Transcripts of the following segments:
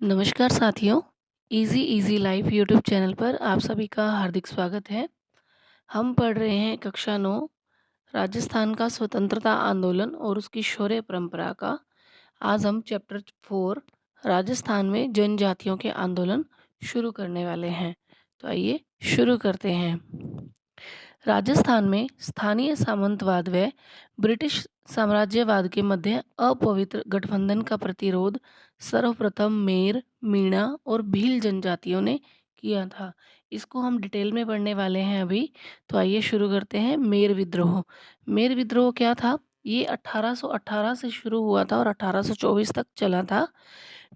नमस्कार साथियों, easy life YouTube channel पर आप सभी का हार्दिक स्वागत है। हम पढ़ रहे हैं कक्षा 9 राजस्थान का स्वतंत्रता आंदोलन और उसकी शौर्य परंपरा का। आज हम चैप्टर 4 राजस्थान में जनजातियों के आंदोलन शुरू करने वाले हैं। तो आइए शुरू करते हैं। राजस्थान में स्थानीय सामंतवाद व ब्रिटिश साम्राज्यवाद के मध्य अपवित्र गठबंधन का प्रतिरोध सर्वप्रथम मेर, मीणा और भील जनजातियों ने किया था। इसको हम डिटेल में पढ़ने वाले हैं अभी। तो आइए शुरू करते हैं। मेर विद्रोह। मेर विद्रोह क्या था? ये 1818 से शुरू हुआ था और 1824 तक चला था।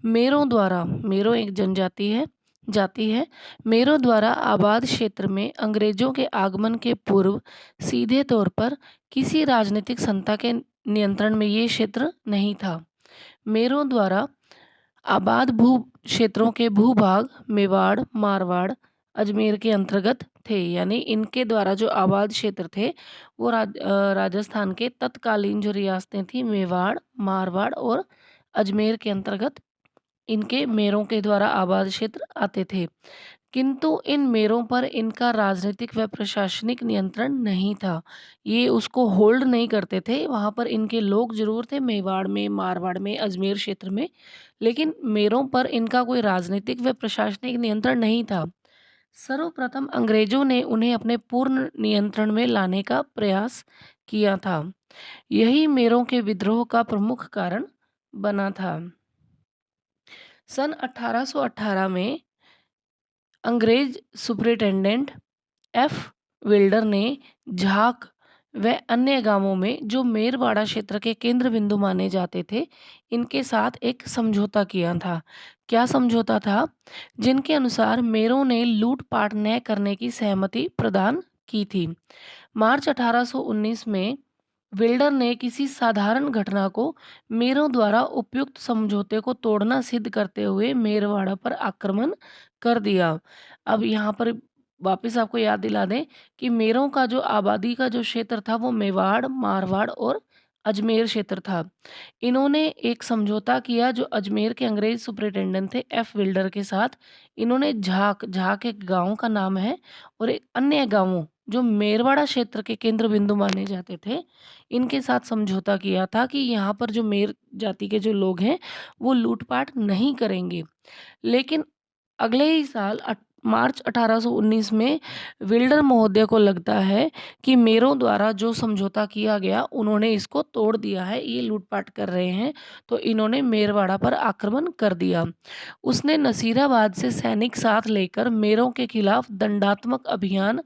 मेरों द्वारा, मेरो एक जनजाति है, जाति है। मेरों द्वारा आबाद क्षेत्र में अंग्रेजों के आगमन के पूर्व सीधे तौर पर किसी राजनीतिक संस्था के नियंत्रण में ये क्षेत्र नहीं था। मेरों द्वारा आबाद भू क्षेत्रों के भूभाग मेवाड़, मारवाड़, अजमेर के अंतर्गत थे। यानी इनके द्वारा जो आबाद क्षेत्र थे वो राजस्थान के तत्कालीन जो रियासतें थी मेवाड़, मारवाड़ और अजमेर के अंतर्गत इनके मेरों के द्वारा आबाद क्षेत्र आते थे। किंतु इन मेरों पर इनका राजनीतिक व प्रशासनिक नियंत्रण नहीं था। ये उसको होल्ड नहीं करते थे। वहाँ पर इनके लोग ज़रूर थे मेवाड़ में, मारवाड़ में, अजमेर क्षेत्र में, लेकिन मेरों पर इनका कोई राजनीतिक व प्रशासनिक नियंत्रण नहीं था। सर्वप्रथम अंग्रेजों ने उन्हें अपने पूर्ण नियंत्रण में लाने का प्रयास किया था। यही मेरों के विद्रोह का प्रमुख कारण बना था। सन 1818 में अंग्रेज सुपरिटेंडेंट एफ विल्डर ने झाक व अन्य गांवों में जो मेरवाड़ा क्षेत्र के केंद्र बिंदु माने जाते थे, इनके साथ एक समझौता किया था। क्या समझौता था? जिनके अनुसार मेरों ने लूटपाट न करने की सहमति प्रदान की थी। मार्च 1819 में विल्डर ने किसी साधारण घटना को मेरों द्वारा उपयुक्त समझौते को तोड़ना सिद्ध करते हुए मेरवाड़ा पर आक्रमण कर दिया। अब यहाँ पर वापस आपको याद दिला दें कि मेरों का जो आबादी का जो क्षेत्र था वो मेवाड़, मारवाड़ और अजमेर क्षेत्र था। इन्होंने एक समझौता किया जो अजमेर के अंग्रेज सुपरिटेंडेंट थे एफ विल्डर के साथ। इन्होंने झाक एक गांव का नाम है और एक अन्य गांवों जो मेरवाड़ा क्षेत्र के केंद्र बिंदु माने जाते थे, इनके साथ समझौता किया था कि यहाँ पर जो मेर जाति के जो लोग हैं वो लूटपाट नहीं करेंगे। लेकिन अगले ही साल मार्च 1819 में विल्डर महोदय को लगता है कि मेरों द्वारा जो समझौता किया गया उन्होंने इसको तोड़ दिया है, ये लूटपाट कर रहे हैं, तो इन्होंने मेरवाड़ा पर आक्रमण कर दिया। उसने नसीराबाद से सैनिक साथ लेकर मेरों के खिलाफ दंडात्मक अभियान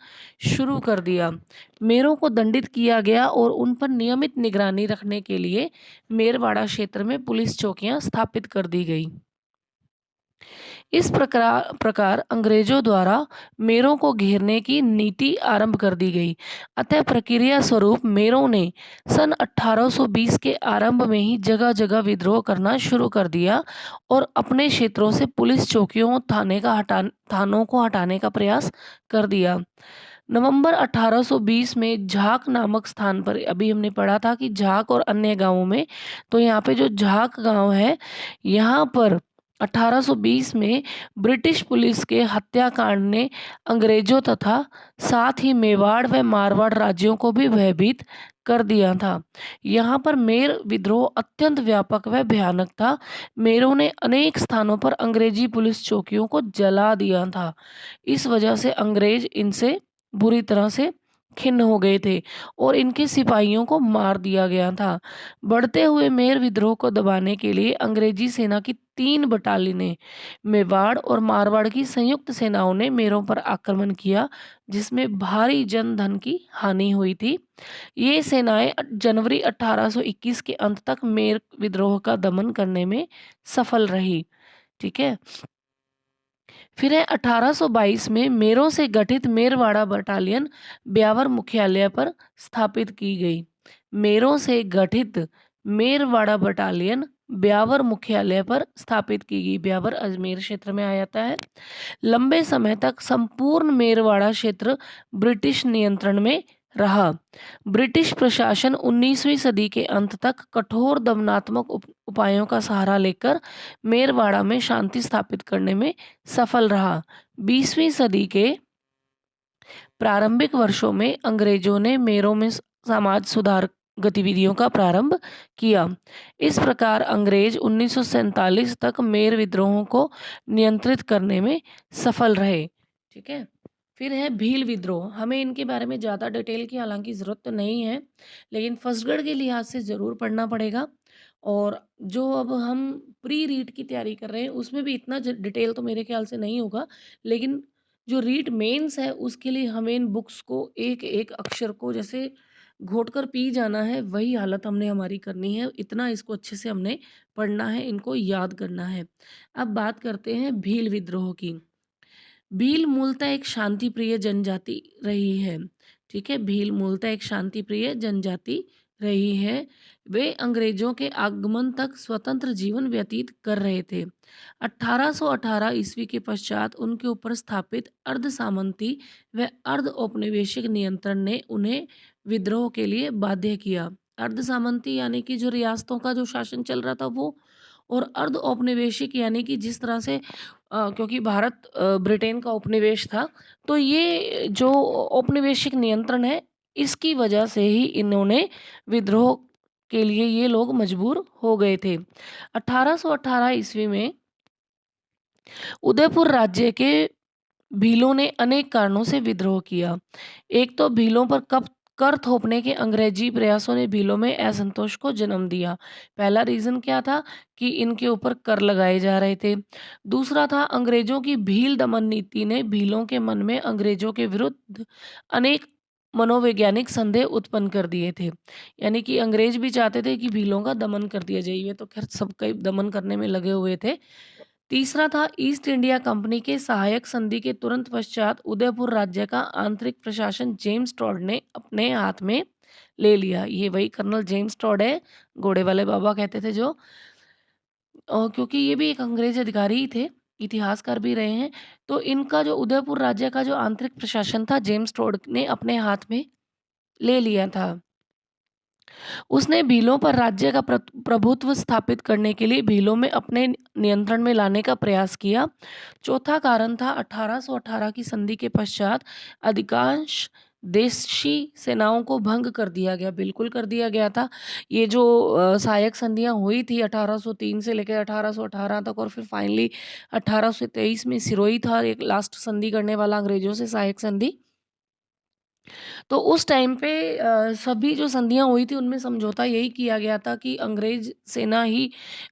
शुरू कर दिया। मेरों को दंडित किया गया और उन पर नियमित निगरानी रखने के लिए मेरवाड़ा क्षेत्र में पुलिस चौकियां स्थापित कर दी गई। इस प्रकार अंग्रेजों द्वारा मेरों को घेरने की नीति आरंभ कर दी गई। अतः प्रक्रिया स्वरूप मेरों ने सन 1820 के आरंभ में ही जगह जगह विद्रोह करना शुरू कर दिया और अपने क्षेत्रों से पुलिस चौकियों थानों को हटाने का प्रयास कर दिया। नवंबर 1820 में झाक नामक स्थान पर, अभी हमने पढ़ा था कि झाक और अन्य गांवों में, तो यहाँ पे जो झाक गांव है यहाँ पर 1820 में ब्रिटिश पुलिस के हत्याकांड ने अंग्रेजों तथा साथ ही मेवाड़ व मारवाड़ राज्यों को भी भयभीत कर दिया था। यहाँ पर मेर विद्रोह अत्यंत व्यापक व भयानक था। मेरों ने अनेक स्थानों पर अंग्रेजी पुलिस चौकियों को जला दिया था। इस वजह से अंग्रेज इनसे बुरी तरह से खिन्न हो गए थे और इनके सिपाहियों को मार दिया गया था। बढ़ते हुए मेर विद्रोह को दबाने के लिए अंग्रेजी सेना की 3 बटालियनें मेवाड़ और मारवाड़ की संयुक्त सेनाओं ने मेरों पर आक्रमण किया, जिसमें भारी जनधन की हानि हुई थी। ये सेनाएं जनवरी 1821 के अंत तक मेर विद्रोह का दमन करने में सफल रही। ठीक है। फिर है 1822 में मेरों से गठित मेरवाड़ा बटालियन ब्यावर मुख्यालय पर स्थापित की गई। मेरों से गठित मेरवाड़ा बटालियन ब्यावर मुख्यालय पर स्थापित की गई। ब्यावर अजमेर क्षेत्र में आ जाता है। लंबे समय तक संपूर्ण मेरवाड़ा क्षेत्र ब्रिटिश नियंत्रण में रहा। ब्रिटिश प्रशासन 19वीं सदी के अंत तक कठोर दमनात्मक उपायों का सहारा लेकर मेरवाड़ा में शांति स्थापित करने में सफल रहा। 20वीं सदी के प्रारंभिक वर्षों में अंग्रेजों ने मेरों में समाज सुधार गतिविधियों का प्रारंभ किया। इस प्रकार अंग्रेज 1947 तक मेर विद्रोहों को नियंत्रित करने में सफल रहे। ठीक है। फिर है भील विद्रोह। हमें इनके बारे में ज़्यादा डिटेल की हालांकि ज़रूरत तो नहीं है, लेकिन फर्स्टगढ़ के लिहाज से ज़रूर पढ़ना पड़ेगा। और जो अब हम प्री रीड की तैयारी कर रहे हैं उसमें भी इतना डिटेल तो मेरे ख्याल से नहीं होगा, लेकिन जो रीट मेंस है उसके लिए हमें इन बुक्स को एक एक अक्षर को जैसे घोट कर पी जाना है, वही हालत हमने हमारी करनी है। इतना इसको अच्छे से हमने पढ़ना है, इनको याद करना है। अब बात करते हैं भील विद्रोह की। भील मूलतः एक शांतिप्रिय जनजाति रही है। ठीक है, भील मूलतः एक शांतिप्रिय जनजाति रही है। वे अंग्रेजों के आगमन तक स्वतंत्र जीवन व्यतीत कर रहे थे। 1818 ईस्वी के पश्चात उनके ऊपर स्थापित अर्ध सामंती व अर्ध औपनिवेशिक नियंत्रण ने उन्हें विद्रोह के लिए बाध्य किया। अर्ध सामंती यानी कि जो रियासतों का जो शासन चल रहा था वो, और अर्ध औपनिवेशिक यानी कि जिस तरह से क्योंकि भारत ब्रिटेन का उपनिवेश था, तो ये जो औपनिवेशिक नियंत्रण है इसकी वजह से ही इन्होंने विद्रोह के लिए ये लोग मजबूर हो गए थे। 1818 ईस्वी में उदयपुर राज्य के भीलों ने अनेक कारणों से विद्रोह किया। एक तो भीलों पर कब कर थोपने के अंग्रेजी प्रयासों ने भीलों में असंतोष को जन्म दिया। पहला रीजन क्या था कि इनके ऊपर कर लगाए जा रहे थे। दूसरा था अंग्रेजों की भील दमन नीति ने भीलों के मन में अंग्रेजों के विरुद्ध अनेक मनोवैज्ञानिक संदेह उत्पन्न कर दिए थे। यानी कि अंग्रेज भी चाहते थे कि भीलों का दमन कर दिया जाए, ये तो खैर सबका दमन करने में लगे हुए थे। तीसरा था ईस्ट इंडिया कंपनी के सहायक संधि के तुरंत पश्चात उदयपुर राज्य का आंतरिक प्रशासन जेम्स टॉड ने अपने हाथ में ले लिया। ये वही कर्नल जेम्स टॉड है, घोड़े वाले बाबा कहते थे जो, और क्योंकि ये भी एक अंग्रेज अधिकारी ही थे, इतिहासकार भी रहे हैं। तो इनका जो उदयपुर राज्य का जो आंतरिक प्रशासन था जेम्स टॉड ने अपने हाथ में ले लिया था। उसने भीलों पर राज्य का प्रभुत्व स्थापित करने के लिए भीलों में अपने नियंत्रण में लाने का प्रयास किया। चौथा कारण था 1818 की संधि के पश्चात अधिकांश देशी सेनाओं को भंग कर दिया गया, बिल्कुल कर दिया गया था। ये जो सहायक संधियां हुई थी 1803 से लेकर 1818 तक, और फिर फाइनली 1823 में सिरोही था एक लास्ट संधि करने वाला अंग्रेजों से सहायक संधि। तो उस टाइम पे सभी जो संधियाँ हुई थी उनमें समझौता यही किया गया था कि अंग्रेज सेना ही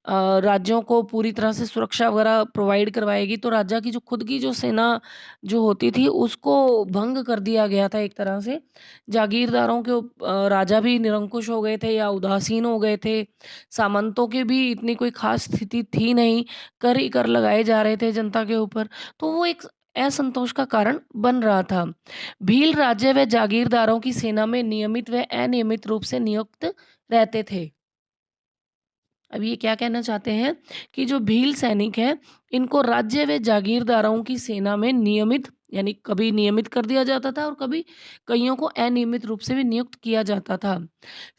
राज्यों को पूरी तरह से सुरक्षा वगैरह प्रोवाइड करवाएगी, तो राजा की जो खुद की जो सेना जो होती थी उसको भंग कर दिया गया था एक तरह से। जागीरदारों के राजा भी निरंकुश हो गए थे या उदासीन हो गए थे। सामंतों की भी इतनी कोई खास स्थिति थी नहीं, कर ही कर लगाए जा रहे थे जनता के ऊपर, तो वो एक असंतोष का कारण बन रहा था। भील राज्य व जागीरदारों की सेना में नियमित व अनियमित रूप से नियुक्त रहते थे। अब ये क्या कहना चाहते हैं कि जो भील सैनिक हैं इनको राज्य व जागीरदारों की सेना में नियमित, यानी कभी नियमित कर दिया जाता था और कभी कईयों को अनियमित रूप से भी नियुक्त किया जाता था।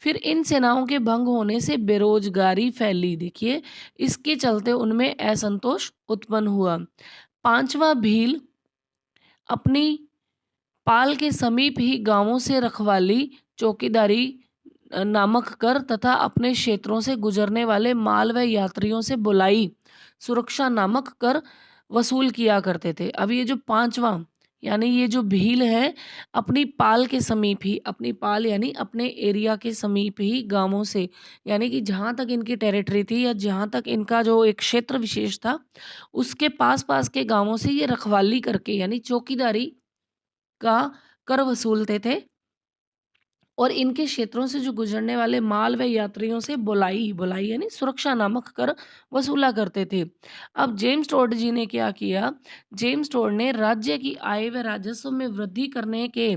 फिर इन सेनाओं के भंग होने से बेरोजगारी फैली, देखिए इसके चलते उनमें असंतोष उत्पन्न हुआ। पांचवा, भील अपनी पाल के समीप ही गांवों से रखवाली, चौकीदारी नामक कर तथा अपने क्षेत्रों से गुजरने वाले माल व यात्रियों से बुलाई, सुरक्षा नामक कर वसूल किया करते थे। अब ये जो पांचवा यानी ये जो भील है, अपनी पाल के समीप ही, अपनी पाल यानी अपने एरिया के समीप ही गांवों से, यानी कि जहाँ तक इनकी टेरिटरी थी या जहाँ तक इनका जो एक क्षेत्र विशेष था उसके पास पास के गांवों से ये रखवाली करके यानी चौकीदारी का कर वसूलते थे, और इनके क्षेत्रों से जो गुजरने वाले माल व यात्रियों से बुलाई, बुलाई यानी सुरक्षा नामक कर वसूला करते थे। अब जेम्स टोड जी ने क्या किया, जेम्स टोड ने राज्य की आय व राजस्व में वृद्धि करने के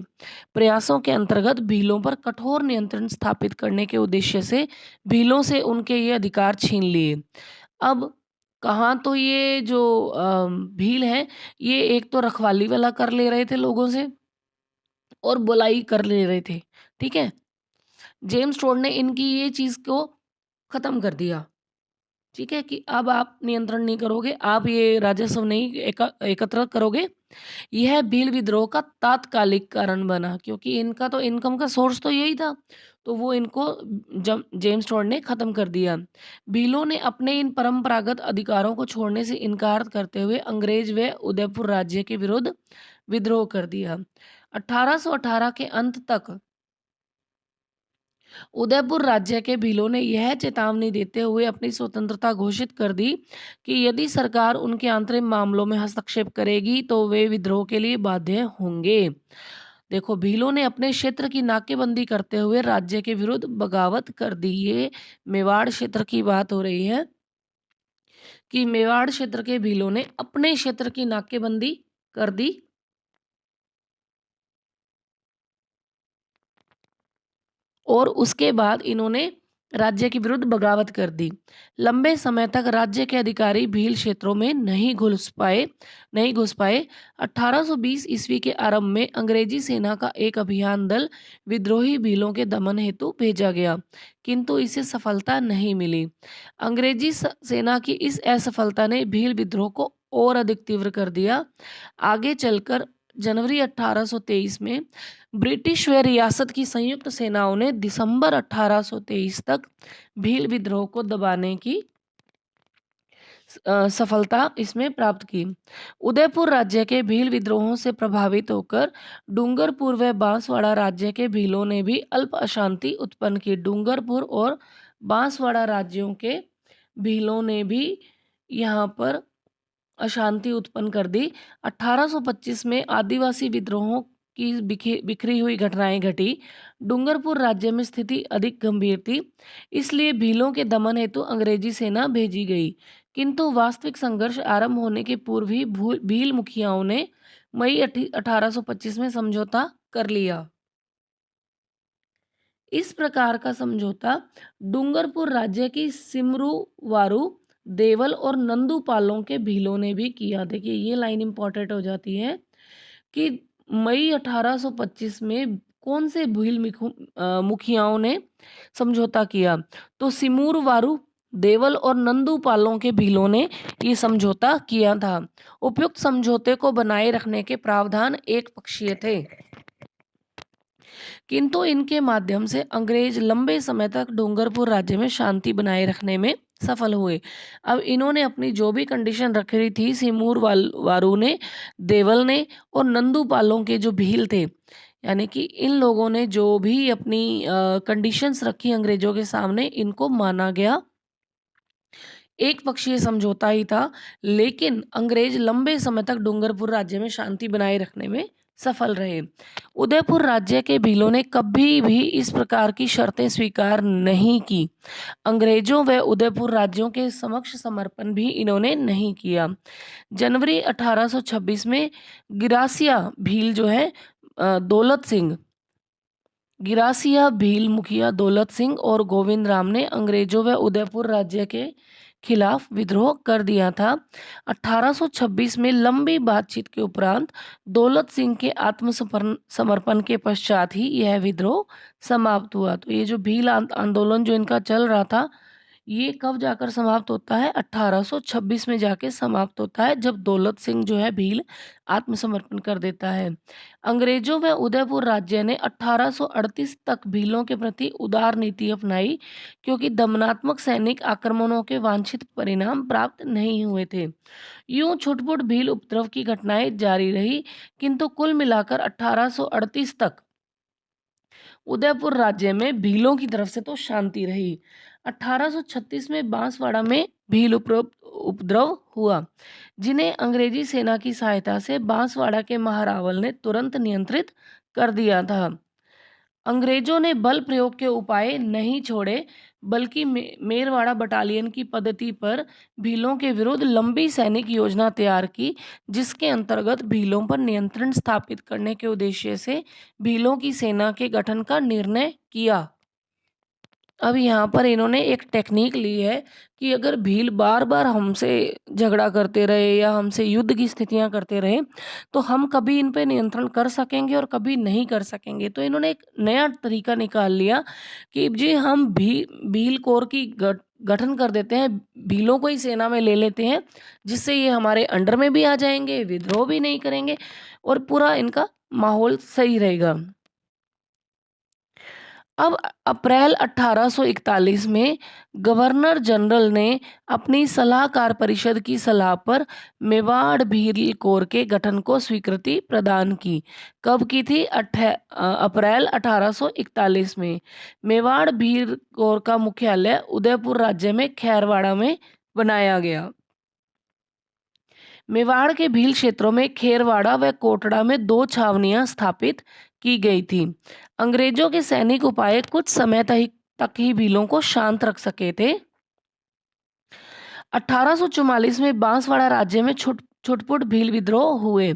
प्रयासों के अंतर्गत भीलों पर कठोर नियंत्रण स्थापित करने के उद्देश्य से भीलों से उनके ये अधिकार छीन लिए। अब कहाँ तो ये जो भील हैं ये एक तो रखवाली वाला कर ले रहे थे लोगों से, और बुलाई कर ले रहे थे, ठीक है? जेम्स टोड ने इनकी ये चीज़ को ख़त्म कर दिया, ठीक है? कि अब आप नियंत्रण नहीं करोगे, आप ये राजस्व नहीं एकत्र करोगे। यह भील विद्रोह का तात्कालिक कारण बना, क्योंकि इनका तो इनकम का सोर्स तो यही था, तो वो इनको जब जेम्स टोड ने ख़त्म कर दिया। भीलों ने अपने इन परंपरागत अधिकारों को छोड़ने से इनकार करते हुए अंग्रेज व उदयपुर राज्य के विरुद्ध विद्रोह कर दिया। 1818 के अंत तक उदयपुर राज्य के भीलों ने यह चेतावनी देते हुए अपनी स्वतंत्रता घोषित कर दी कि यदि सरकार उनके आंतरिक मामलों में हस्तक्षेप करेगी तो वे विद्रोह के लिए बाध्य होंगे। देखो, भीलों ने अपने क्षेत्र की नाकेबंदी करते हुए राज्य के विरुद्ध बगावत कर दी। ये मेवाड़ क्षेत्र की बात हो रही है कि मेवाड़ क्षेत्र के भीलों ने अपने क्षेत्र की नाकेबंदी कर दी और उसके बाद इन्होंने राज्य के विरुद्ध बगावत कर दी। लंबे समय तक राज्य के अधिकारी भील क्षेत्रों में नहीं घुस पाए। 1820 ईस्वी के आरंभ में अंग्रेजी सेना का एक अभियान दल विद्रोही भीलों के दमन हेतु भेजा गया, किंतु इसे सफलता नहीं मिली। अंग्रेजी सेना की इस असफलता ने भील विद्रोह को और अधिक तीव्र कर दिया। आगे चलकर जनवरी 1823 में ब्रिटिश व रियासत की संयुक्त सेनाओं ने दिसंबर 1823 तक भील विद्रोह को दबाने की सफलता इसमें प्राप्त की। उदयपुर राज्य के भील विद्रोहों से प्रभावित होकर डूंगरपुर व बांसवाड़ा राज्य के भीलों ने भी अल्प अशांति उत्पन्न की। डूंगरपुर और बांसवाड़ा राज्यों के भीलों ने भी यहाँ पर अशांति उत्पन्न कर दी। 1825 में आदिवासी विद्रोहों की बिखरी हुई घटनाएं घटी। डूंगरपुर राज्य में स्थिति अधिक गंभीर थी, इसलिए भीलों के दमन हेतु अंग्रेजी सेना भेजी गई, किंतु वास्तविक संघर्ष आरंभ होने के पूर्व ही भील मुखियाओं ने मई 1825 में समझौता कर लिया। इस प्रकार का समझौता डूंगरपुर राज्य की सिमरू वारू देवल और नंदू पालों के भीलों ने भी किया। देखिए, ये लाइन इंपॉर्टेंट हो जाती है कि मई 1825 में कौन से मुखियाओं ने समझौता किया, तो सिमूर वारू देवल और नंदू पालों के भीलों ने ये समझौता किया था। उपयुक्त समझौते को बनाए रखने के प्रावधान एक पक्षीय थे, किंतु इनके माध्यम से अंग्रेज लंबे समय तक डूंगरपुर राज्य में शांति बनाए रखने में सफल हुए। अब इन्होंने अपनी जो भी कंडीशन रखी थी, सिमूर वारू ने, देवल ने और नंदू पालों के जो भील थे, यानी कि इन लोगों ने जो भी अपनी कंडीशंस रखी अंग्रेजों के सामने, इनको माना गया। एक पक्षीय समझौता ही था, लेकिन अंग्रेज लंबे समय तक डूंगरपुर राज्य में शांति बनाए रखने में सफल रहे। उदयपुर राज्य के भीलों ने कभी भी इस प्रकार की शर्तें स्वीकार नहीं की। अंग्रेजों व उदयपुर राज्यों के समक्ष समर्पण भी इन्होंने नहीं किया। जनवरी 1826 में गिरासिया भील जो है दौलत सिंह, गिरासिया भील मुखिया दौलत सिंह और गोविंद राम ने अंग्रेजों व उदयपुर राज्य के खिलाफ विद्रोह कर दिया था। 1826 में लंबी बातचीत के उपरांत दौलत सिंह के आत्मसमर्पण के पश्चात ही यह विद्रोह समाप्त हुआ। तो ये जो भील आंदोलन जो इनका चल रहा था, ये कब जाकर समाप्त होता है? 1826 में जाके समाप्त होता है, जब दौलत सिंह जो है भील आत्मसमर्पण कर देता है। अंग्रेजों व उदयपुर राज्य ने 1838 तक भीलों के प्रति उदार नीति अपनाई, क्योंकि दमनात्मक सैनिक आक्रमणों के वांछित परिणाम प्राप्त नहीं हुए थे। यूं छुटपुट भील उपद्रव की घटनाएं जारी रही, किंतु कुल मिलाकर 1838 तक उदयपुर राज्य में भीलों की तरफ से तो शांति रही। 1836 में बांसवाड़ा में भील उपद्रव हुआ, जिन्हें अंग्रेजी सेना की सहायता से बांसवाड़ा के महारावल ने तुरंत नियंत्रित कर दिया था। अंग्रेजों ने बल प्रयोग के उपाय नहीं छोड़े, बल्कि मेरवाड़ा बटालियन की पद्धति पर भीलों के विरुद्ध लंबी सैनिक योजना तैयार की, जिसके अंतर्गत भीलों पर नियंत्रण स्थापित करने के उद्देश्य से भीलों की सेना के गठन का निर्णय किया। अब यहाँ पर इन्होंने एक टेक्नीक ली है कि अगर भील बार-बार हमसे झगड़ा करते रहे या हमसे युद्ध की स्थितियाँ करते रहे, तो हम कभी इन पे नियंत्रण कर सकेंगे और कभी नहीं कर सकेंगे। तो इन्होंने एक नया तरीका निकाल लिया कि जी हम भील कोर की गठन कर देते हैं, भीलों को ही सेना में ले लेते हैं, जिससे ये हमारे अंडर में भी आ जाएँगे, विद्रोह भी नहीं करेंगे और पूरा इनका माहौल सही रहेगा। अब अप्रैल 1841 में गवर्नर जनरल ने अपनी सलाहकार परिषद की सलाह पर मेवाड़ भील कोर के गठन को स्वीकृति प्रदान की। कब की थी? अप्रैल 1841 में। मेवाड़ भील कोर का मुख्यालय उदयपुर राज्य में खैरवाड़ा में बनाया गया। मेवाड़ के भील क्षेत्रों में खेरवाड़ा व कोटड़ा में 2 छावनियां स्थापित की गई थी। अंग्रेजों के सैनिक उपाय कुछ समय तक ही भीलों को शांत रख सके थे। 1844 में बांसवाड़ा राज्य में छुटपुट भील विद्रोह हुए।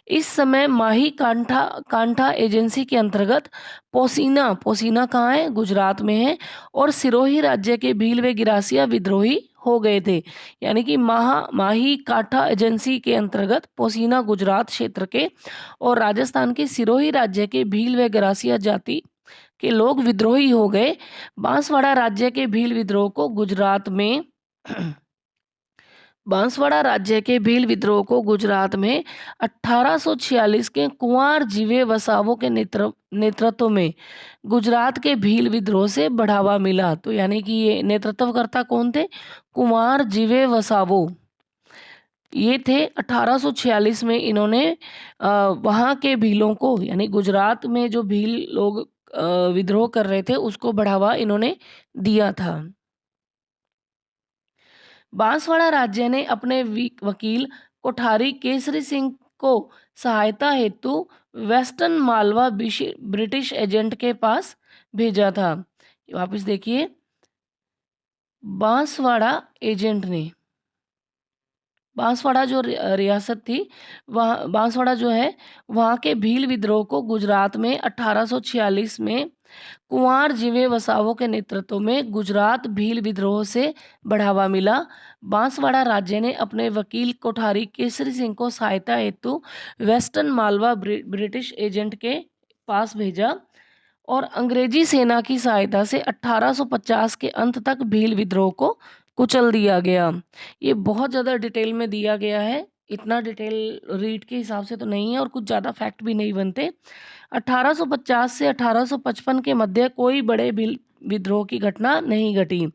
इस समय माही कांठा कांठा एजेंसी के अंतर्गत पोसीना पोसीना कहाँ है? गुजरात में है। और सिरोही राज्य के भील व गिरासिया विद्रोही हो गए थे। यानी कि माही कांठा एजेंसी के अंतर्गत पोसीना गुजरात क्षेत्र के और राजस्थान के सिरोही राज्य के भील व गिरासिया जाति के लोग विद्रोही हो गए। बांसवाड़ा राज्य के भील विद्रोह को गुजरात में बांसवाड़ा राज्य के भील विद्रोह को गुजरात में 1846 के कुंवर जीवे वसावों के नेतृत्व में गुजरात के भील विद्रोह से बढ़ावा मिला। तो यानी कि ये नेतृत्वकर्ता कौन थे? कुंवर जीवे वसावो। ये थे 1846 में। इन्होंने वहाँ के भीलों को यानी गुजरात में जो भील लोग विद्रोह कर रहे थे उसको बढ़ावा इन्होंने दिया था। बांसवाड़ा राज्य ने अपने वकील कोठारी केसरी सिंह को सहायता हेतु वेस्टर्न मालवा ब्रिटिश एजेंट के पास भेजा था। वापस देखिए, बांसवाड़ा एजेंट ने बांसवाड़ा जो रियासत थी, वहाँ बांसवाड़ा जो है वहाँ के भील विद्रोह को गुजरात में 1846 में कुंवर जीवे वसावों के नेतृत्व में गुजरात भील विद्रोह से बढ़ावा मिला। बांसवाड़ा राज्य ने अपने वकील कोठारी केसरी सिंह को सहायता हेतु वेस्टर्न मालवा ब्रिटिश एजेंट के पास भेजा और अंग्रेजी सेना की सहायता से 1850 के अंत तक भील विद्रोह को कुचल दिया गया। ये बहुत ज़्यादा डिटेल में दिया गया है। इतना डिटेल रीड के हिसाब से तो नहीं है और कुछ ज़्यादा फैक्ट भी नहीं बनते। 1850 से 1855 के मध्य कोई बड़े भील विद्रोह की घटना नहीं घटी,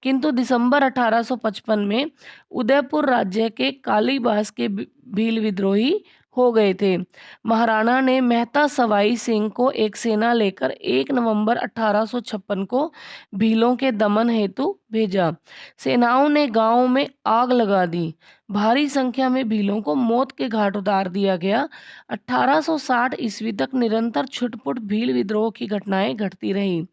किंतु दिसंबर 1855 में उदयपुर राज्य के कालीबास के भील विद्रोही हो गए थे। महाराणा ने मेहता सवाई सिंह को एक सेना लेकर 1 नवंबर 1856 को भीलों के दमन हेतु भेजा। सेनाओं ने गांव में आग लगा दी। भारी संख्या में भीलों को मौत के घाट उतार दिया गया। 1860 ईस्वी तक निरंतर छुटपुट भील विद्रोह की घटनाएं घटती रही।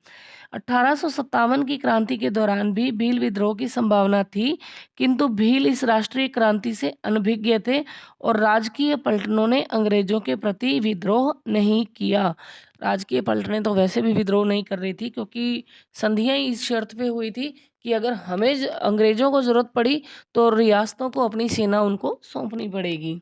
1857 की क्रांति के दौरान भी भील विद्रोह की संभावना थी, किंतु भील इस राष्ट्रीय क्रांति से अनभिज्ञ थे और राजकीय पलटनों ने अंग्रेजों के प्रति विद्रोह नहीं किया। राजकीय पलटनें तो वैसे भी विद्रोह नहीं कर रही थी, क्योंकि संधियां इस शर्त पे हुई थी कि अगर हमें अंग्रेजों को जरूरत पड़ी तो रियासतों को अपनी सेना उनको सौंपनी पड़ेगी।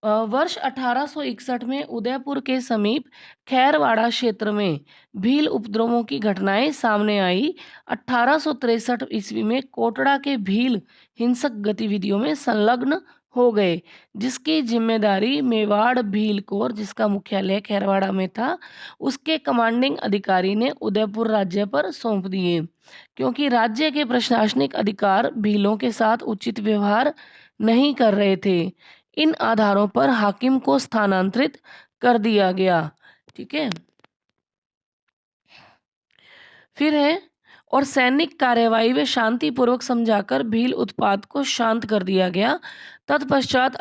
वर्ष 1861 में उदयपुर के समीप खैरवाड़ा क्षेत्र में भील उपद्रवों की घटनाएं सामने आई। 1863 ईस्वी में कोटड़ा के भील हिंसक गतिविधियों में संलग्न हो गए, जिसकी जिम्मेदारी मेवाड़ भील कोर, जिसका मुख्यालय खैरवाड़ा में था, उसके कमांडिंग अधिकारी ने उदयपुर राज्य पर सौंप दिए। क्योंकि राज्य के प्रशासनिक अधिकार भीलों के साथ उचित व्यवहार नहीं कर रहे थे, इन आधारों पर हाकिम को स्थानांतरित कर दिया गया। ठीक है, फिर है और सैनिक कार्यवाही व शांतिपूर्वक समझाकर भील उत्पात को शांत कर दिया गया। तत्पश्चात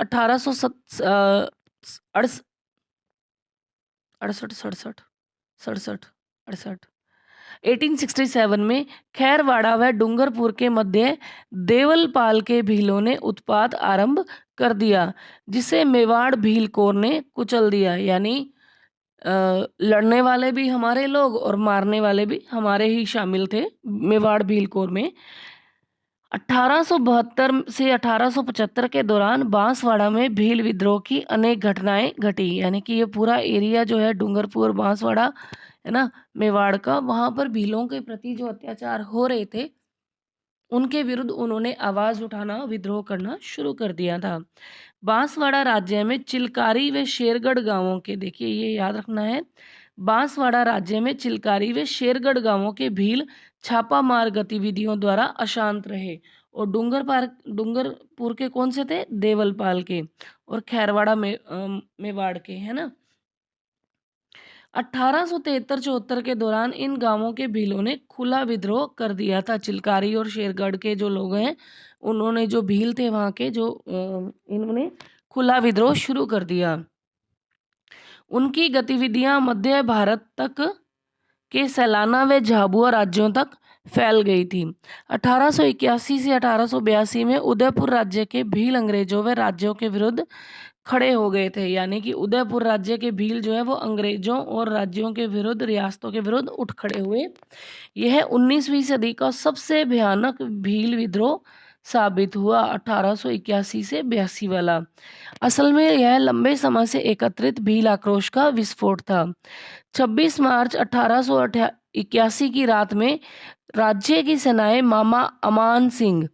1867 में खैरवाड़ा व डूंगरपुर के मध्य देवलपाल के भीलों ने उत्पात आरंभ कर दिया, जिसे मेवाड़ भील कोर ने कुचल दिया। यानी लड़ने वाले भी हमारे लोग और मारने वाले भी हमारे ही शामिल थे मेवाड़ भीलकोर में। 1872 से 1875 के दौरान बांसवाड़ा में भील विद्रोह की अनेक घटनाएं घटी, यानी कि ये पूरा एरिया जो है डूंगरपुर बांसवाड़ा है ना मेवाड़ का, वहां पर भीलों के प्रति जो अत्याचार हो रहे थे उनके विरुद्ध उन्होंने आवाज उठाना, विद्रोह करना शुरू कर दिया था। बांसवाड़ा राज्य में चिलकारी व शेरगढ़ गांवों के, देखिए ये याद रखना है, बांसवाड़ा राज्य में चिलकारी व शेरगढ़ गांवों के भील छापामार गतिविधियों द्वारा अशांत रहे। और डूंगरपुर के कौन से थे? देवलपाल के। और खैरवाड़ा में मेवाड़ के, है ना। 1873-74 के दौरान इन गांवों के भीलों ने खुला विद्रोह कर दिया था। चिलकारी और शेरगढ़ के जो लोग हैं, उन्होंने, जो भील थे वहां के, जो इन्होंने खुला विद्रोह शुरू कर दिया। उनकी गतिविधियां मध्य भारत तक के सैलाना व झाबुआ राज्यों तक फैल गई थी। 1881 से 1882 में उदयपुर राज्य के भील अंग्रेजों व राज्यों के विरुद्ध खड़े हो गए थे, यानी कि उदयपुर राज्य के भील जो है वो अंग्रेजों और राज्यों के विरुद्ध, रियासतों के विरुद्ध उठ खड़े हुए। यह 19वीं सदी का सबसे भयानक भील विद्रोह साबित हुआ, 1881 से 82 वाला। असल में यह लंबे समय से एकत्रित भील आक्रोश का विस्फोट था। 26 मार्च 1881 की रात में राज्य की सेनाएं मामा अमान सिंह,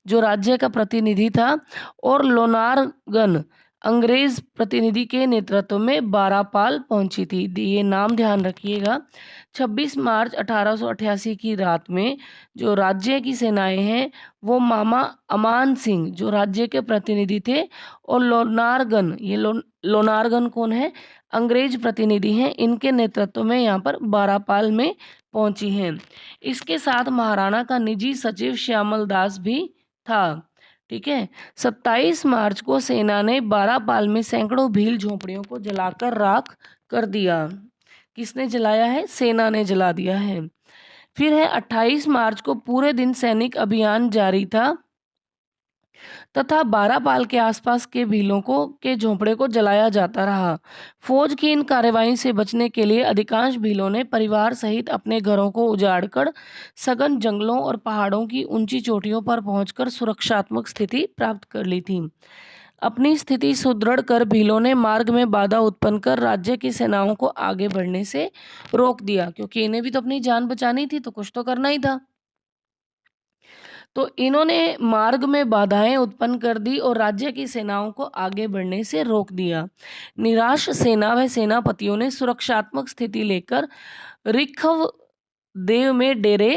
जो राज्य का प्रतिनिधि था, और लोनारगन अंग्रेज प्रतिनिधि के नेतृत्व में बारापाल पहुंची थी। ये नाम ध्यान रखिएगा। 26 मार्च 1888 की रात में जो राज्य की सेनाएं हैं वो मामा अमान सिंह, जो राज्य के प्रतिनिधि थे, और लोनारगन, ये लोनारगन कौन है? अंग्रेज प्रतिनिधि हैं, इनके नेतृत्व में यहाँ पर बारापाल में पहुंची हैं। इसके साथ महाराणा का निजी सचिव श्यामल दास भी था। ठीक है। 27 मार्च को सेना ने बारापाल में सैकड़ों भील झोपड़ियों को जलाकर राख कर दिया। किसने जलाया है? सेना ने जला दिया है। फिर है 28 मार्च को पूरे दिन सैनिक अभियान जारी था तथा बारापाल के आसपास के भीलों को के झोंपड़े को जलाया जाता रहा। फौज की इन कार्रवाई से बचने के लिए अधिकांश भीलों ने परिवार सहित अपने घरों को उजाड़कर सघन जंगलों और पहाड़ों की ऊंची चोटियों पर पहुंचकर सुरक्षात्मक स्थिति प्राप्त कर ली थी। अपनी स्थिति सुदृढ़ कर भीलों ने मार्ग में बाधा उत्पन्न कर राज्य की सेनाओं को आगे बढ़ने से रोक दिया, क्योंकि इन्हें भी तो अपनी जान बचानी थी, तो कुछ तो करना ही था। तो इन्होंने मार्ग में बाधाएं उत्पन्न कर दी और राज्य की सेनाओं को आगे बढ़ने से रोक दिया। निराश सेना व सेनापतियों ने सुरक्षात्मक स्थिति लेकर रिखव देव में डेरे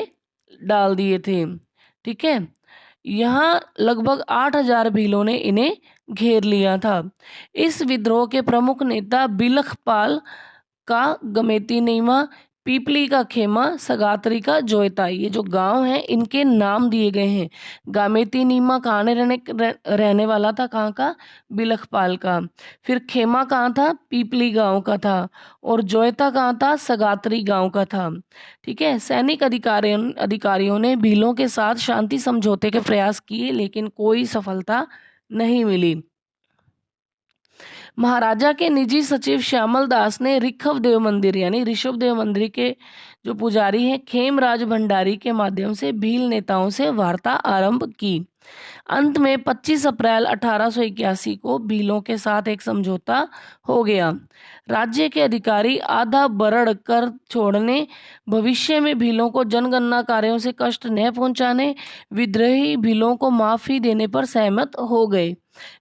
डाल दिए थे। ठीक है। यहाँ लगभग 8000 भीलों ने इन्हें घेर लिया था। इस विद्रोह के प्रमुख नेता बिलखपाल का गमेती नीमा, पीपली का खेमा, सगात्री का जोयता, ये जो गांव हैं इनके नाम दिए गए हैं। गामेती नीमा कहाँ रहने वाला था? कहाँ का? बिलखपाल का। फिर खेमा कहाँ था? पीपली गांव का था। और जोयता कहाँ था? सगात्री गांव का था। ठीक है। सैनिक अधिकारियों ने भीलों के साथ शांति समझौते के प्रयास किए, लेकिन कोई सफलता नहीं मिली। महाराजा के निजी सचिव श्यामल दास ने ऋषभ देव मंदिर, यानी ऋषभ देव मंदिर के जो पुजारी हैं खेमराज भंडारी के माध्यम से भील नेताओं से वार्ता आरंभ की। अंत में 25 अप्रैल 1881 को भीलों के साथ एक समझौता हो गया। राज्य के अधिकारी आधा बरड़ कर छोड़ने, भविष्य में भीलों को जनगणना कार्यों से कष्ट न पहुंचाने, विद्रोही भीलों को माफी देने पर सहमत हो गए।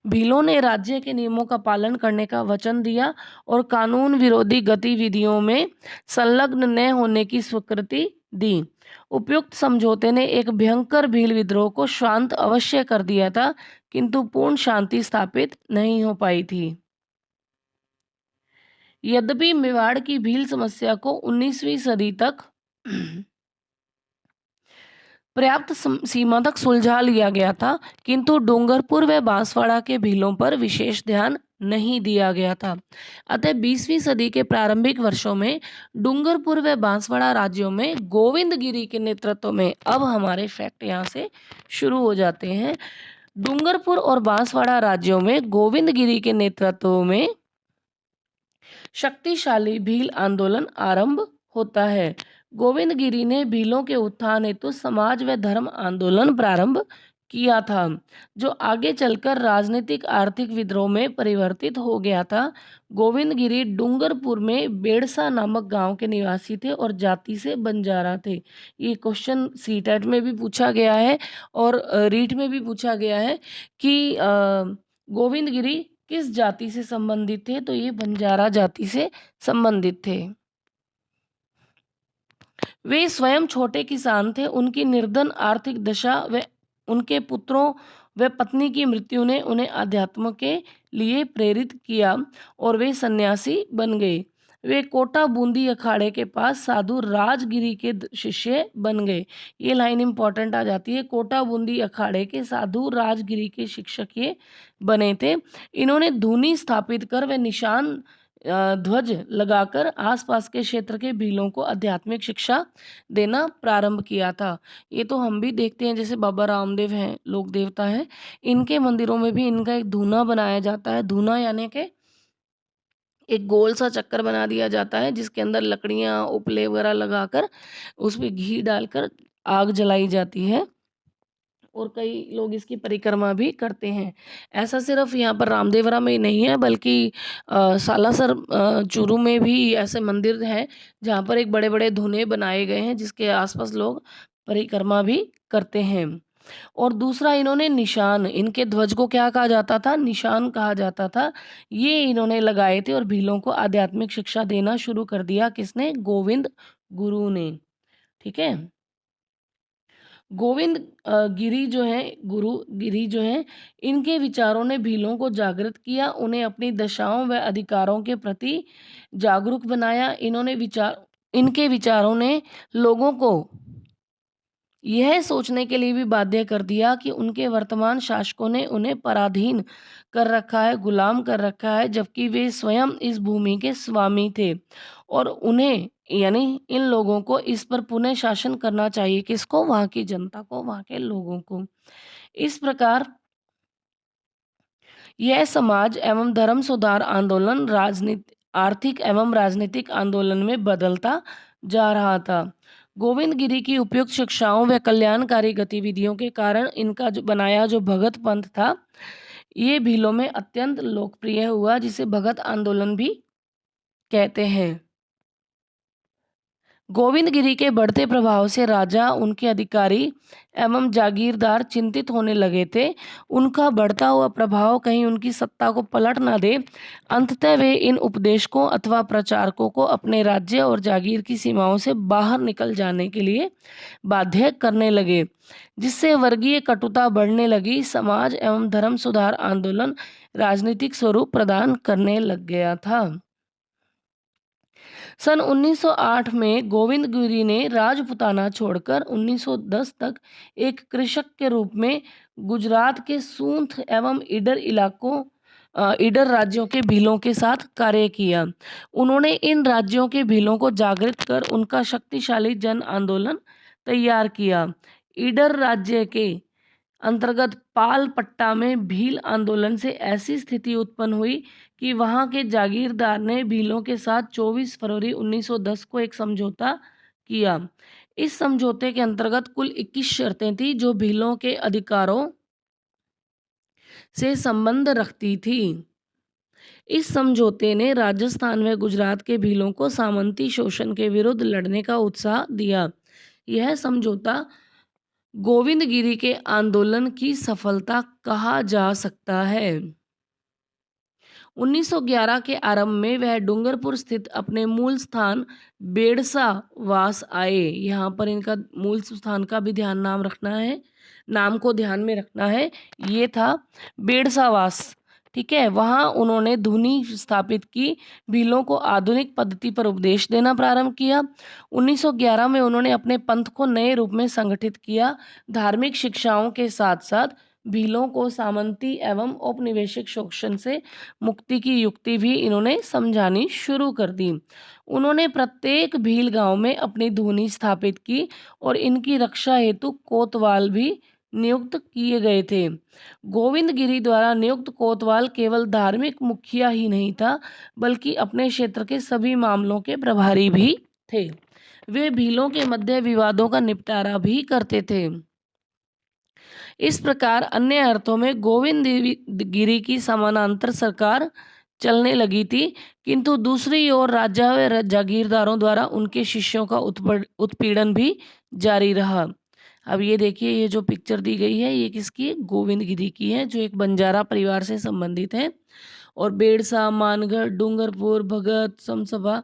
भीलों ने राज्य के नियमों का पालन करने का वचन दिया और कानून विरोधी गतिविधियों में संलग्न न होने की स्वीकृति दी। उपयुक्त समझौते ने एक भयंकर भील विद्रोह को शांत अवश्य कर दिया था, किंतु पूर्ण शांति स्थापित नहीं हो पाई थी। यद्यपि मेवाड़ की भील समस्या को 19वीं सदी तक पर्याप्त सीमा तक सुलझा लिया गया था, किंतु डूंगरपुर व बांसवाड़ा के भीलों पर विशेष ध्यान नहीं दिया गया था। अतः 20वीं सदी के प्रारंभिक वर्षों में डूंगरपुर व बांसवाड़ा राज्यों में गोविंदगिरी के नेतृत्व में, अब हमारे फैक्ट यहाँ से शुरू हो जाते हैं। डूंगरपुर और बांसवाड़ा राज्यों में गोविंदगिरी के नेतृत्व में शक्तिशाली भील आंदोलन आरंभ होता है। गोविंद गिरी ने भीलों के उत्थान हेतु समाज व धर्म आंदोलन प्रारंभ किया था, जो आगे चलकर राजनीतिक आर्थिक विद्रोह में परिवर्तित हो गया था। गोविंद गिरी डूंगरपुर में बेड़सा नामक गांव के निवासी थे और जाति से बंजारा थे। ये क्वेश्चन सीटेट में भी पूछा गया है और रीट में भी पूछा गया है कि गोविंद गिरी किस जाति से संबंधित थे, तो ये बंजारा जाति से संबंधित थे। वे स्वयं छोटे किसान थे। उनकी निर्धन आर्थिक दशा व उनके पुत्रों व पत्नी की मृत्यु ने उन्हें अध्यात्म के लिए प्रेरित किया और वे सन्यासी बन गए। वे कोटा बूंदी अखाड़े के पास साधु राजगिरी के शिष्य बन गए। ये लाइन इंपॉर्टेंट आ जाती है। कोटा बूंदी अखाड़े के साधु राजगिरी के शिक्षक ये बने थे। इन्होंने धूनी स्थापित कर व निशान ध्वज लगाकर आसपास के क्षेत्र के भीलों को आध्यात्मिक शिक्षा देना प्रारंभ किया था। ये तो हम भी देखते हैं, जैसे बाबा रामदेव हैं, लोक देवता हैं, इनके मंदिरों में भी इनका एक धूना बनाया जाता है। धूना यानी कि एक गोल सा चक्कर बना दिया जाता है जिसके अंदर लकड़ियाँ उपले वगैरह लगाकर उस पे घी डालकर आग जलाई जाती है और कई लोग इसकी परिक्रमा भी करते हैं। ऐसा सिर्फ यहाँ पर रामदेवरा में ही नहीं है, बल्कि सालासर चूरू में भी ऐसे मंदिर हैं जहाँ पर एक बड़े बड़े धूने बनाए गए हैं जिसके आसपास लोग परिक्रमा भी करते हैं। और दूसरा, इन्होंने निशान, इनके ध्वज को क्या कहा जाता था? निशान कहा जाता था। ये इन्होंने लगाए थे और भीलों को आध्यात्मिक शिक्षा देना शुरू कर दिया। किसने? गोविंद गुरु ने। ठीक है। गोविंद गिरी जो है, गुरु गिरी जो है, इनके विचारों ने भीलों को जागृत किया, उन्हें अपनी दशाओं व अधिकारों के प्रति जागरूक बनाया। इनके विचारों ने लोगों को यह सोचने के लिए भी बाध्य कर दिया कि उनके वर्तमान शासकों ने उन्हें पराधीन कर रखा है, गुलाम कर रखा है, जबकि वे स्वयं इस भूमि के स्वामी थे और उन्हें, यानी इन लोगों को इस पर पुनः शासन करना चाहिए। किसको? वहाँ की जनता को, वहाँ के लोगों को। इस प्रकार यह समाज एवं धर्म सुधार आंदोलन आर्थिक एवं राजनीतिक आंदोलन में बदलता जा रहा था। गोविंद गिरी की उपयुक्त शिक्षाओं व कल्याणकारी गतिविधियों के कारण इनका जो बनाया जो भगत पंथ था, ये भीलों में अत्यंत लोकप्रिय हुआ, जिसे भगत आंदोलन भी कहते हैं। गोविंद गिरी के बढ़ते प्रभाव से राजा, उनके अधिकारी एवं जागीरदार चिंतित होने लगे थे। उनका बढ़ता हुआ प्रभाव कहीं उनकी सत्ता को पलट न दे। अंततः वे इन उपदेशकों अथवा प्रचारकों को अपने राज्य और जागीर की सीमाओं से बाहर निकल जाने के लिए बाध्य करने लगे, जिससे वर्गीय कटुता बढ़ने लगी। समाज एवं धर्म सुधार आंदोलन राजनीतिक स्वरूप प्रदान करने लग गया था। सन 1908 में गोविंद गिरी ने राजपुताना छोड़कर 1910 तक एक कृषक के रूप में गुजरात के सूंथ एवं ईडर राज्यों के भीलों के साथ कार्य किया। उन्होंने इन राज्यों के भीलों को जागृत कर उनका शक्तिशाली जन आंदोलन तैयार किया। ईडर राज्य के अंतर्गत पाल पट्टा में भील आंदोलन से ऐसी स्थिति उत्पन्न हुई कि वहां के जागीरदार ने भीलों के साथ 24 फरवरी 1910 को एक समझौता किया। इस समझौते के अंतर्गत कुल 21 शर्तें थी जो भीलों के अधिकारों से संबंध रखती थी। इस समझौते ने राजस्थान व गुजरात के भीलों को सामंती शोषण के विरुद्ध लड़ने का उत्साह दिया। यह समझौता गोविंद गिरी के आंदोलन की सफलता कहा जा सकता है। 1911 के आरंभ में वह डूंगरपुर स्थित अपने मूल स्थान बेड़सा वास आए। यहाँ पर इनका मूल स्थान का भी नाम को ध्यान में रखना है। ये था बेड़सा वास। ठीक है। वहाँ उन्होंने धुनी स्थापित की, भीलों को आधुनिक पद्धति पर उपदेश देना प्रारंभ किया। 1911 में उन्होंने अपने पंथ को नए रूप में संगठित किया। धार्मिक शिक्षाओं के साथ साथ भीलों को सामंती एवं औपनिवेशिक शोषण से मुक्ति की युक्ति भी इन्होंने समझानी शुरू कर दी। उन्होंने प्रत्येक भील गांव में अपनी धुनी स्थापित की और इनकी रक्षा हेतु कोतवाल भी नियुक्त किए गए थे। गोविंदगिरी द्वारा नियुक्त कोतवाल केवल धार्मिक मुखिया ही नहीं था, बल्कि अपने क्षेत्र के सभी मामलों के प्रभारी भी थे। वे भीलों के मध्य विवादों का निपटारा भी करते थे। इस प्रकार अन्य अर्थों में गोविंदगिरी की समानांतर सरकार चलने लगी थी, किंतु दूसरी ओर राजा व जागीरदारों द्वारा उनके शिष्यों का उत्पीड़न भी जारी रहा। अब ये देखिए, ये जो पिक्चर दी गई है ये किसकी है? गोविंदगिरी की है, जो एक बंजारा परिवार से संबंधित है। और बेड़सा, मानगढ़, डूंगरपुर, भगत, समसभा,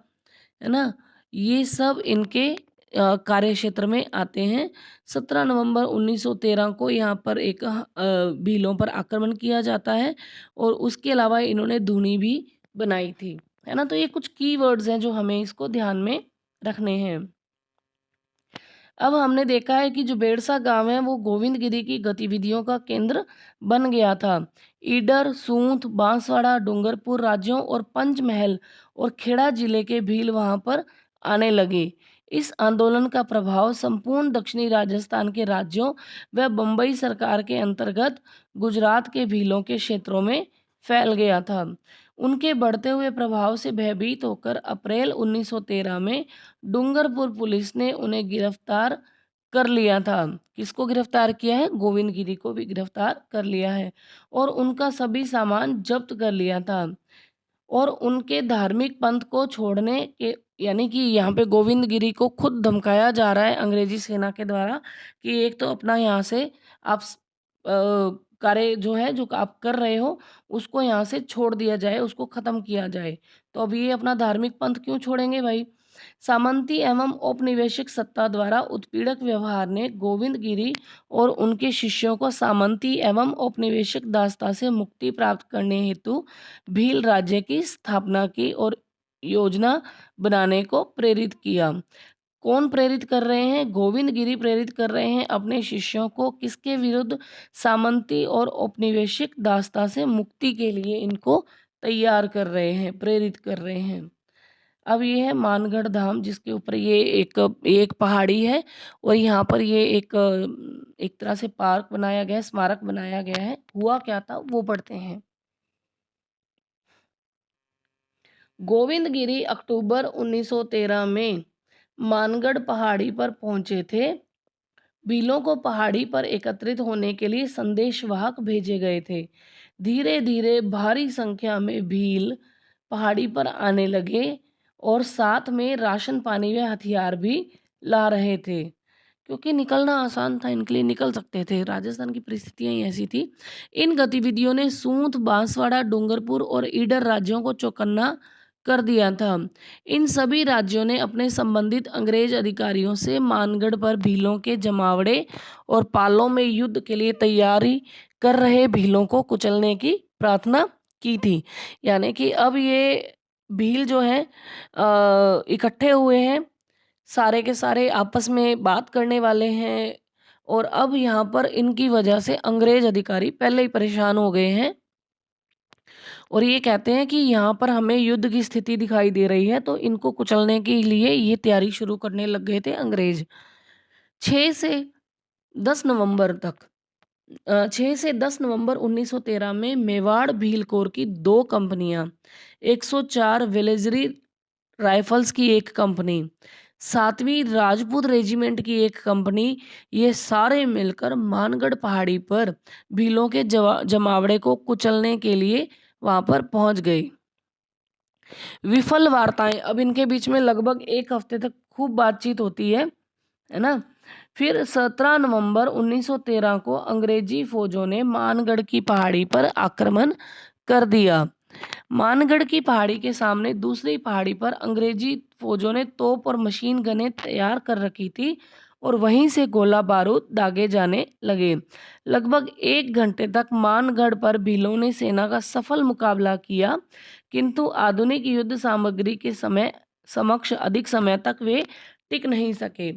है ना, ये सब इनके कार्य क्षेत्र में आते हैं। 17 नवंबर 1913 को यहाँ पर एक भीलों पर आक्रमण किया जाता है, और उसके अलावा इन्होंने धुनी भी बनाई थी, है ना। तो ये कुछ कीवर्ड्स हैं जो हमें इसको ध्यान में रखने हैं। अब हमने देखा है कि जो बेड़सा गांव है वो गोविंदगिरी की गतिविधियों का केंद्र बन गया था। ईडर, सूंठ, बांसवाड़ा, डूंगरपुर राज्यों और पंचमहल और खेड़ा जिले के भील वहां पर आने लगे। इस आंदोलन का प्रभाव संपूर्ण दक्षिणी राजस्थान के राज्यों व बम्बई सरकार के अंतर्गत गुजरात के भीलों के क्षेत्रों में फैल गया था। उनके बढ़ते हुए प्रभाव से भयभीत होकर अप्रैल 1913 में डूंगरपुर पुलिस ने उन्हें गिरफ्तार कर लिया था। किसको गिरफ्तार किया है? गोविंदगिरी को भी गिरफ्तार कर लिया है, और उनका सभी सामान जब्त कर लिया था। और उनके धार्मिक पंथ को छोड़ने के, यानी कि यहाँ पे गोविंदगिरी को खुद धमकाया जा रहा है अंग्रेजी सेना के द्वारा कि एक तो अपना यहाँ से आप कार्य जो है जो आप कर रहे हो उसको यहाँ से छोड़ दिया जाए, उसको खत्म किया जाए। तो अब ये अपना धार्मिक पंथ क्यों छोड़ेंगे भाई? सामंती एवं औपनिवेशिक सत्ता द्वारा उत्पीड़क व्यवहार ने गोविंदगिरी और उनके शिष्यों को सामंती एवं औपनिवेशिक दासता से मुक्ति प्राप्त करने हेतु भील राज्य की स्थापना की और योजना बनाने को प्रेरित किया। कौन प्रेरित कर रहे हैं? गोविंदगिरी प्रेरित कर रहे हैं अपने शिष्यों को, किसके विरुद्ध? सामंती और औपनिवेशिक दासता से मुक्ति के लिए इनको तैयार कर रहे हैं, प्रेरित कर रहे हैं। अब ये है मानगढ़ धाम, जिसके ऊपर ये एक पहाड़ी है, और यहाँ पर ये एक तरह से पार्क बनाया गया है, स्मारक बनाया गया है। हुआ क्या था वो पढ़ते हैं। गोविंदगिरी अक्टूबर 1913 में मानगढ़ पहाड़ी पर पहुंचे थे। भीलों को पहाड़ी पर एकत्रित होने के लिए संदेशवाहक भेजे गए थे। धीरे धीरे भारी संख्या में भील पहाड़ी पर आने लगे, और साथ में राशन पानी व हथियार भी ला रहे थे, क्योंकि निकलना आसान था, इनके लिए निकल सकते थे। राजस्थान की परिस्थितियां ही ऐसी थी। इन गतिविधियों ने सूंठ, बांसवाड़ा, डूंगरपुर और ईडर राज्यों को चौकन्ना कर दिया था। इन सभी राज्यों ने अपने संबंधित अंग्रेज अधिकारियों से मानगढ़ पर भीलों के जमावड़े और पालों में युद्ध के लिए तैयारी कर रहे भीलों को कुचलने की प्रार्थना की थी। यानी कि अब ये भील जो है इकट्ठे हुए हैं, सारे के सारे आपस में बात करने वाले हैं, और अब यहाँ पर इनकी वजह से अंग्रेज अधिकारी पहले ही परेशान हो गए हैं, और ये कहते हैं कि यहाँ पर हमें युद्ध की स्थिति दिखाई दे रही है, तो इनको कुचलने के लिए ये तैयारी शुरू करने लग गए थे अंग्रेज। 6 से 10 नवंबर तक 6 से 10 नवंबर 1913 में मेवाड़ भील कोर की 2 कंपनियां, 104 वेलेजरी राइफल्स की एक कंपनी, 7वीं राजपूत रेजिमेंट की एक कंपनी, ये सारे मिलकर मानगढ़ पहाड़ी पर भीलों के जमावड़े को कुचलने के लिए वहां पर पहुंच गई। विफल वार्ताएं, अब इनके बीच में लगभग 1 हफ्ते तक खूब बातचीत होती है ना। फिर 17 नवंबर 1913 को अंग्रेजी फौजों ने मानगढ़ की पहाड़ी पर आक्रमण कर दिया। मानगढ़ की पहाड़ी के सामने दूसरी पहाड़ी पर अंग्रेजी फौजों ने तोप और मशीन गनें तैयार कर रखी थी, और वहीं से गोला बारूद दागे जाने लगे। लगभग 1 घंटे तक मानगढ़ पर भीलों ने सेना का सफल मुकाबला किया, किंतु आधुनिक युद्ध सामग्री के समक्ष अधिक समय तक वे टिक नहीं सके।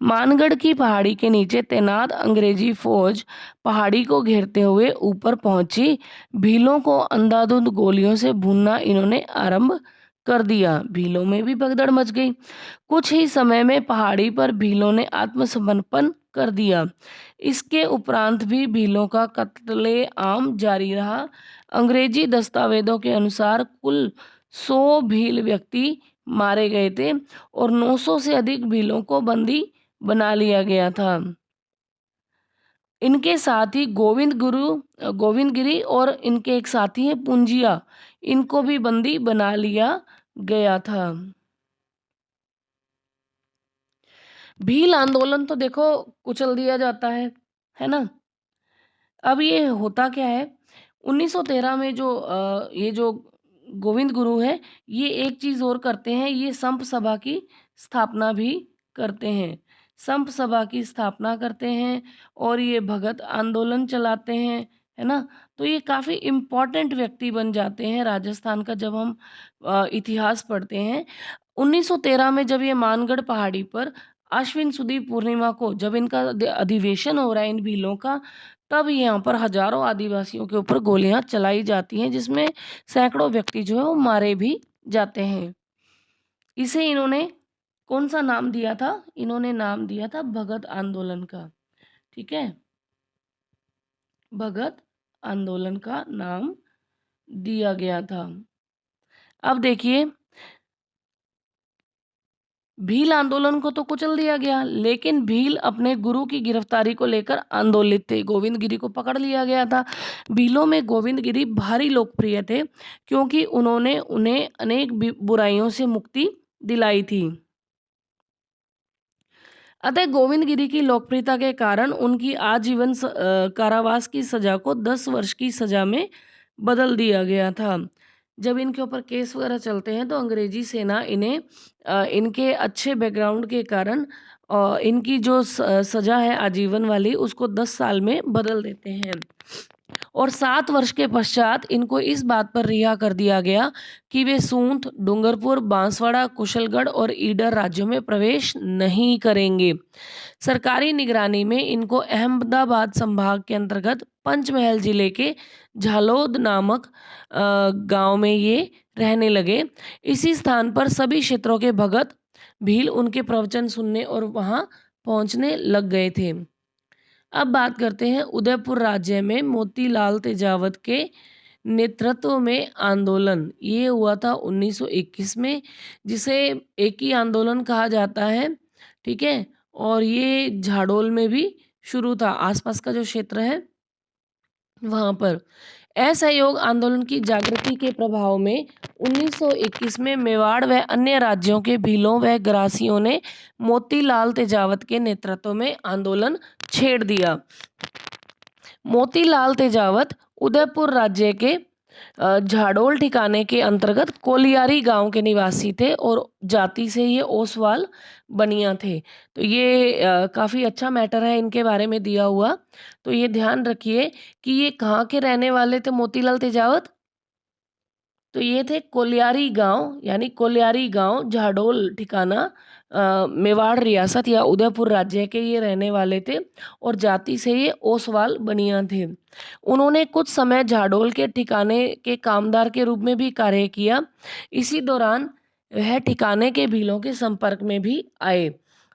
मानगढ़ की पहाड़ी के नीचे तैनात अंग्रेजी फौज पहाड़ी को घेरते हुए ऊपर पहुंची। भीलों को अंधाधुंध गोलियों से भूनना इन्होंने आरंभ कर दिया। भीलों में भी भगदड़ मच गई। कुछ ही समय में पहाड़ी पर भीलों ने आत्मसमर्पण कर दिया। इसके उपरांत भी भीलों का कत्ले-आम जारी रहा। अंग्रेजी दस्तावेज़ों के अनुसार कुल 100 भील व्यक्ति मारे गए थे और 900 से अधिक भीलों को बंदी बना लिया गया था। इनके साथ ही गोविंदगिरी और इनके एक साथी हैं पूंजिया, इनको भी बंदी बना लिया गया था। भील आंदोलन तो देखो कुचल दिया जाता है ना? अब ये होता क्या है, 1913 में जो ये जो गोविंद गुरु है, ये एक चीज़ और करते हैं, ये संप सभा की स्थापना भी करते हैं। संप सभा की स्थापना करते हैं और ये भगत आंदोलन चलाते हैं, है ना? तो ये काफ़ी इम्पोर्टेंट व्यक्ति बन जाते हैं राजस्थान का जब हम इतिहास पढ़ते हैं। 1913 में जब ये मानगढ़ पहाड़ी पर आश्विन सुदी पूर्णिमा को जब इनका अधिवेशन हो रहा है इन भीलों का, तब यहाँ पर हजारों आदिवासियों के ऊपर गोलियां चलाई जाती हैं, जिसमें सैकड़ों व्यक्ति जो है वो मारे भी जाते हैं। इसे इन्होंने कौन सा नाम दिया था? इन्होंने नाम दिया था भगत आंदोलन का। ठीक है, भगत आंदोलन का नाम दिया गया था। अब देखिए, भील आंदोलन को तो कुचल दिया गया, लेकिन भील अपने गुरु की गिरफ्तारी को लेकर आंदोलित थे। गोविंद गिरी को पकड़ लिया गया था। भीलों में गोविंद गिरी भारी लोकप्रिय थे क्योंकि उन्होंने उन्हें अनेक बुराइयों से मुक्ति दिलाई थी। अतः गोविंद गिरी की लोकप्रियता के कारण उनकी आजीवन कारावास की सजा को 10 वर्ष की सजा में बदल दिया गया था। जब इनके ऊपर केस वगैरह चलते हैं तो अंग्रेजी सेना इन्हें इनके अच्छे बैकग्राउंड के कारण इनकी जो सजा है आजीवन वाली उसको 10 साल में बदल देते हैं और 7 वर्ष के पश्चात इनको इस बात पर रिहा कर दिया गया कि वे सूंठ, डूंगरपुर, बांसवाड़ा, कुशलगढ़ और ईडर राज्यों में प्रवेश नहीं करेंगे। सरकारी निगरानी में इनको अहमदाबाद संभाग के अंतर्गत पंचमहल जिले के झालोद नामक गांव में ये रहने लगे। इसी स्थान पर सभी क्षेत्रों के भगत भील उनके प्रवचन सुनने और वहां पहुंचने लग गए थे। अब बात करते हैं उदयपुर राज्य में मोतीलाल तेजावत के नेतृत्व में आंदोलन। ये हुआ था 1921 में, जिसे एकी आंदोलन कहा जाता है। ठीक है, और ये झाडोल में भी शुरू था, आसपास का जो क्षेत्र है वहाँ पर। असहयोग आंदोलन की जागृति के प्रभाव में 1921 में मेवाड़ व अन्य राज्यों के भीलों व ग्रासियों ने मोतीलाल तेजावत के नेतृत्व में आंदोलन छेड़ दिया। मोतीलाल तेजावत उदयपुर राज्य के झाडोल ठिकाने के अंतर्गत कोलियारी गांव के निवासी थे और जाति से ये ओसवाल बनिया थे। तो ये काफ़ी अच्छा मैटर है इनके बारे में दिया हुआ। तो ये ध्यान रखिए कि ये कहाँ के रहने वाले थे मोतीलाल तेजावत। तो ये थे कोलियारी गांव, यानी कोलियारी गांव झाडोल ठिकाना मेवाड़ रियासत या उदयपुर राज्य के ये रहने वाले थे और जाति से ये ओसवाल बनिया थे। उन्होंने कुछ समय झाडोल के ठिकाने के कामदार के रूप में भी कार्य किया। इसी दौरान वह ठिकाने के भीलों के संपर्क में भी आए।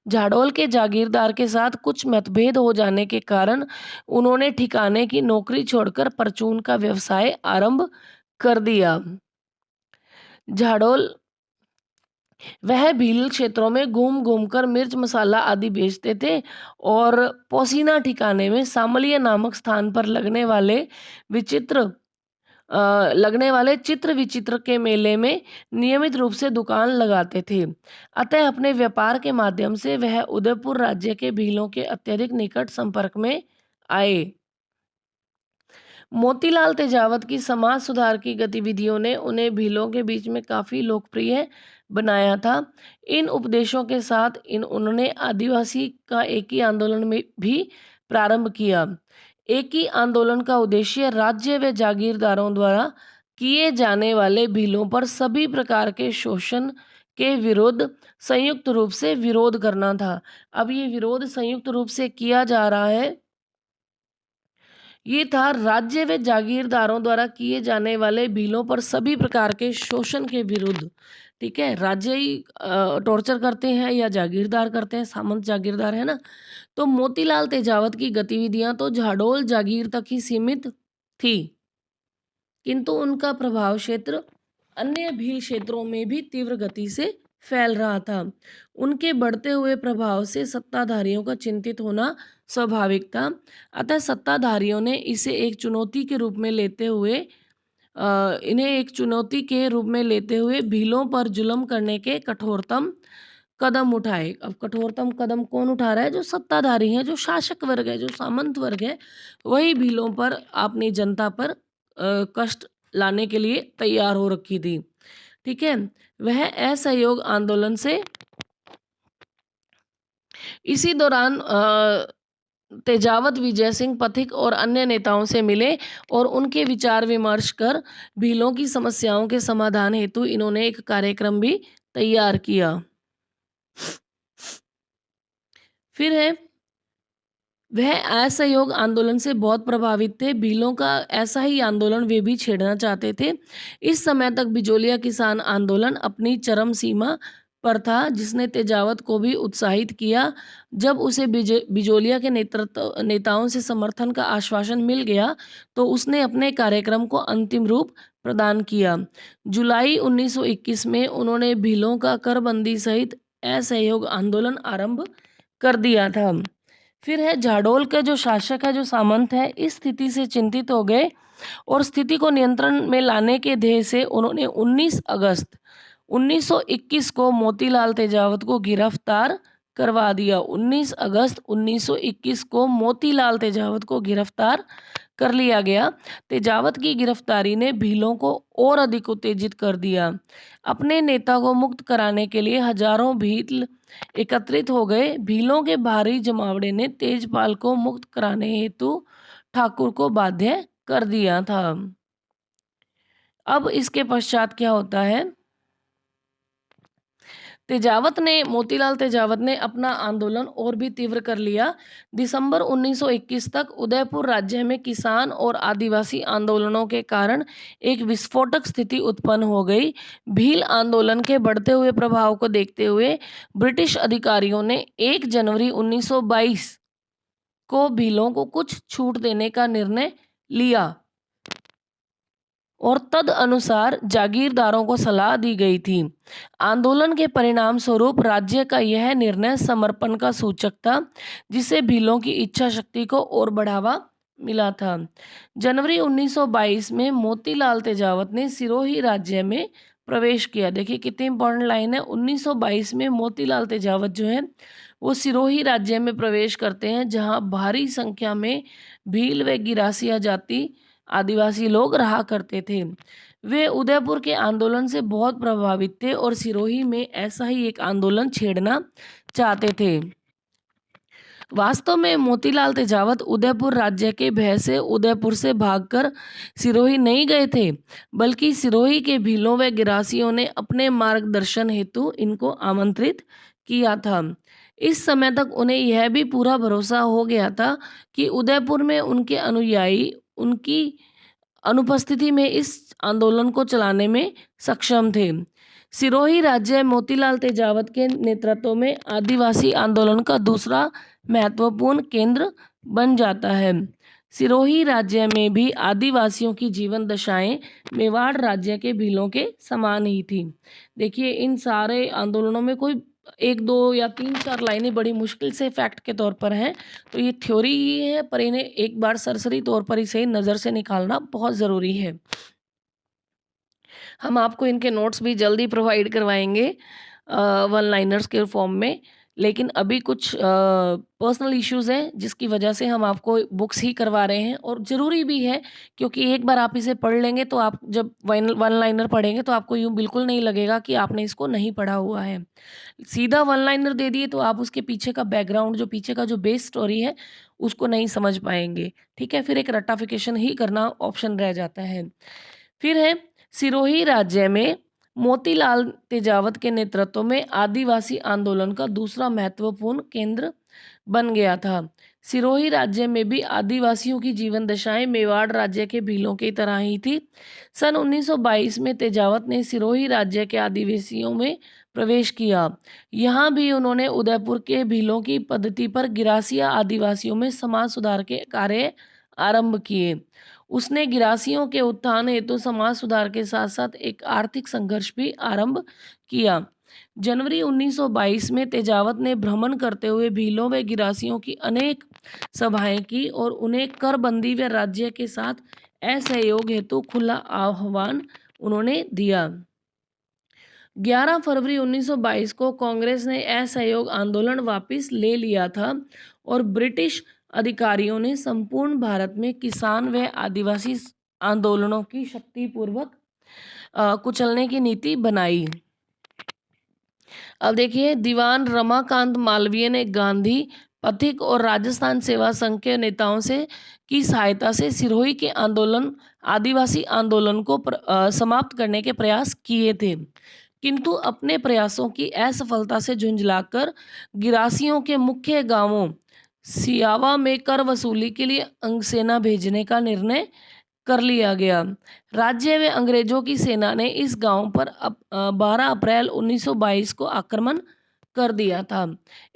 झाडोल के जागीरदार के साथ कुछ मतभेद हो जाने के कारण उन्होंने ठिकाने की नौकरी छोड़कर परचून का व्यवसाय आरंभ कर दिया। झाडोल वह भील क्षेत्रों में घूम घूम कर मिर्च मसाला आदि बेचते थे और पोसीना ठिकाने में सामलिया नामक स्थान पर लगने वाले चित्र विचित्र के मेले में नियमित रूप से दुकान लगाते थे। अतः अपने व्यापार के माध्यम से वह उदयपुर राज्य के भीलों के अत्यधिक निकट संपर्क में आए। मोतीलाल तेजावत की समाज सुधार की गतिविधियों ने उन्हें भीलों के बीच में काफ़ी लोकप्रिय बनाया था। इन उपदेशों के साथ उन्होंने आदिवासी का एक ही आंदोलन में भी प्रारंभ किया। एक ही आंदोलन का उद्देश्य राज्य व जागीरदारों द्वारा किए जाने वाले भीलों पर सभी प्रकार के शोषण के विरुद्ध संयुक्त रूप से विरोध करना था। अब ये विरोध संयुक्त रूप से किया जा रहा है ये था राज्य व जागीरदारों द्वारा किए जाने वाले बिलों पर सभी प्रकार के शोषण के विरुद्ध। ठीक है, राज्य ही टॉर्चर करते हैं या जागीरदार करते हैं, सामंत जागीरदार है ना। तो मोतीलाल तेजावत की गतिविधियां तो झाडोल जागीर तक ही सीमित थी, किंतु उनका प्रभाव क्षेत्र अन्य भील क्षेत्रों में भी तीव्र गति से फैल रहा था। उनके बढ़ते हुए प्रभाव से सत्ताधारियों का चिंतित होना स्वाभाविक था। अतः सत्ताधारियों ने इसे एक चुनौती के रूप में लेते हुए इन्हें एक चुनौती के रूप में लेते हुए भीलों पर जुल्म करने के कठोरतम कदम उठाए। अब कठोरतम कदम कौन उठा रहा है? जो सत्ताधारी हैं, जो शासक वर्ग है, जो सामंत वर्ग है, वही भीलों पर अपनी जनता पर कष्ट लाने के लिए तैयार हो रखी थी। ठीक है, वह असहयोग आंदोलन से इसी दौरान तेजावत विजय सिंह पथिक और अन्य नेताओं से मिले और उनके विचार विमर्श कर भीलों की समस्याओं के समाधान हेतु इन्होंने एक कार्यक्रम भी तैयार किया। फिर है, वह असहयोग आंदोलन से बहुत प्रभावित थे। भीलों का ऐसा ही आंदोलन वे भी छेड़ना चाहते थे। इस समय तक बिजोलिया किसान आंदोलन अपनी चरम सीमा पर था, जिसने तेजावत को भी उत्साहित किया। जब उसे बिजोलिया के नेताओं से समर्थन का आश्वासन मिल गया तो उसने अपने कार्यक्रम को अंतिम रूप प्रदान किया। जुलाई 1921 में उन्होंने भीलों का करबंदी सहित असहयोग आंदोलन आरंभ कर दिया था। फिर है, झाडोल के जो शासक है, जो सामंत है, इस स्थिति से चिंतित हो गए और स्थिति को नियंत्रण में लाने के ध्येय से उन्होंने 19 अगस्त 1921 को मोतीलाल तेजावत को गिरफ्तार करवा दिया। 19 अगस्त 1921 को मोतीलाल तेजावत को गिरफ्तार कर लिया गया। तेजावत की गिरफ्तारी ने भीलों को और अधिक उत्तेजित कर दिया। अपने नेता को मुक्त कराने के लिए हजारों भील एकत्रित हो गए। भीलों के भारी जमावड़े ने तेजपाल को मुक्त कराने हेतु ठाकुर को बाध्य कर दिया था। अब इसके पश्चात क्या होता है? मोतीलाल तेजावत ने अपना आंदोलन और भी तीव्र कर लिया। दिसंबर 1921 तक उदयपुर राज्य में किसान और आदिवासी आंदोलनों के कारण एक विस्फोटक स्थिति उत्पन्न हो गई। भील आंदोलन के बढ़ते हुए प्रभाव को देखते हुए ब्रिटिश अधिकारियों ने 1 जनवरी 1922 को भीलों को कुछ छूट देने का निर्णय लिया और तद अनुसार जागीरदारों को सलाह दी गई थी। आंदोलन के परिणाम स्वरूप राज्य का यह निर्णय समर्पण का सूचक था, जिसे भीलों की इच्छा शक्ति को और बढ़ावा मिला था। जनवरी 1922 में मोतीलाल तेजावत ने सिरोही राज्य में प्रवेश किया। देखिए कितनी इंपॉर्टेंट लाइन है। 1922 में मोतीलाल तेजावत जो है वो सिरोही राज्य में प्रवेश करते हैं, जहां भारी संख्या में भील व गिरासिया जाति आदिवासी लोग रहा करते थे। वे उदयपुर के आंदोलन से बहुत प्रभावित थे और सिरोही में ऐसा ही एक आंदोलन छेड़ना चाहते थे। वास्तव में मोतीलाल तेजावत उदयपुर राज्य के भय से उदयपुर से भागकर सिरोही नहीं गए थे, बल्कि सिरोही के भीलों व गिरासियों ने अपने मार्गदर्शन हेतु इनको आमंत्रित किया था। इस समय तक उन्हें यह भी पूरा भरोसा हो गया था कि उदयपुर में उनके अनुयायी उनकी अनुपस्थिति में इस आंदोलन को चलाने में सक्षम थे। सिरोही राज्य मोतीलाल तेजावत के नेतृत्व में आदिवासी आंदोलन का दूसरा महत्वपूर्ण केंद्र बन जाता है। सिरोही राज्य में भी आदिवासियों की जीवन दशाएं मेवाड़ राज्य के भीलों के समान ही थी। देखिए इन सारे आंदोलनों में कोई 1, 2 या 3, 4 लाइनें बड़ी मुश्किल से फैक्ट के तौर पर हैं, तो ये थ्योरी ही है, पर इन्हें एक बार सरसरी तौर पर इसे नज़र से निकालना बहुत ज़रूरी है। हम आपको इनके नोट्स भी जल्दी प्रोवाइड करवाएंगे वन लाइनर्स के फॉर्म में, लेकिन अभी कुछ पर्सनल इश्यूज़ हैं जिसकी वजह से हम आपको बुक्स ही करवा रहे हैं, और ज़रूरी भी है क्योंकि एक बार आप इसे पढ़ लेंगे तो आप जब वन लाइनर पढ़ेंगे तो आपको यूँ बिल्कुल नहीं लगेगा कि आपने इसको नहीं पढ़ा हुआ है। सीधा वन लाइनर दे दिए तो आप उसके पीछे का बैकग्राउंड, जो पीछे का जो बेस स्टोरी है, उसको नहीं समझ पाएंगे। ठीक है, फिर एक रट्टाफिकेशन ही करना ऑप्शन रह जाता है। फिर है, सिरोही राज्य में मोतीलाल तेजावत के नेतृत्व में आदिवासी आंदोलन का दूसरा महत्वपूर्ण केंद्र बन गया था। सिरोही राज्य में भी आदिवासियों की जीवन दशाएं मेवाड़ राज्य के भीलों की तरह ही थी। सन 1922 में तेजावत ने सिरोही राज्य के आदिवासियों में प्रवेश किया। यहाँ भी उन्होंने उदयपुर के भीलों की पद्धति पर गिरासिया आदिवासियों में समाज सुधार के कार्य आरंभ किए। उसने गिरासियों के उत्थान हेतु समाज सुधार के साथ साथ एक आर्थिक संघर्ष भी आरंभ किया। जनवरी 1922 में तेजावत ने भ्रमण करते हुए भीलों व गिरासियों की अनेक सभाएं की और उन्हें करबंदी व राज्य के साथ असहयोग हेतु खुला आह्वान उन्होंने दिया। 11 फरवरी 1922 को कांग्रेस ने असहयोग आंदोलन वापस ले लिया था और ब्रिटिश अधिकारियों ने संपूर्ण भारत में किसान व आदिवासी आंदोलनों की शक्तिपूर्वक कुचलने की नीति बनाई। अब देखिए, दीवान रमाकांत मालवीय ने गांधी पथिक और राजस्थान सेवा संघ के नेताओं से की सहायता से सिरोही के आदिवासी आंदोलन को समाप्त करने के प्रयास किए थे, किंतु अपने प्रयासों की असफलता से झुंझलाकर गिरासियों के मुख्य गांवों सियावा में कर वसूली के लिए अंगसेना भेजने का निर्णय कर लिया गया। राज्य व अंग्रेजों की सेना ने इस गांव पर 12 अप्रैल 1922 को आक्रमण कर दिया था।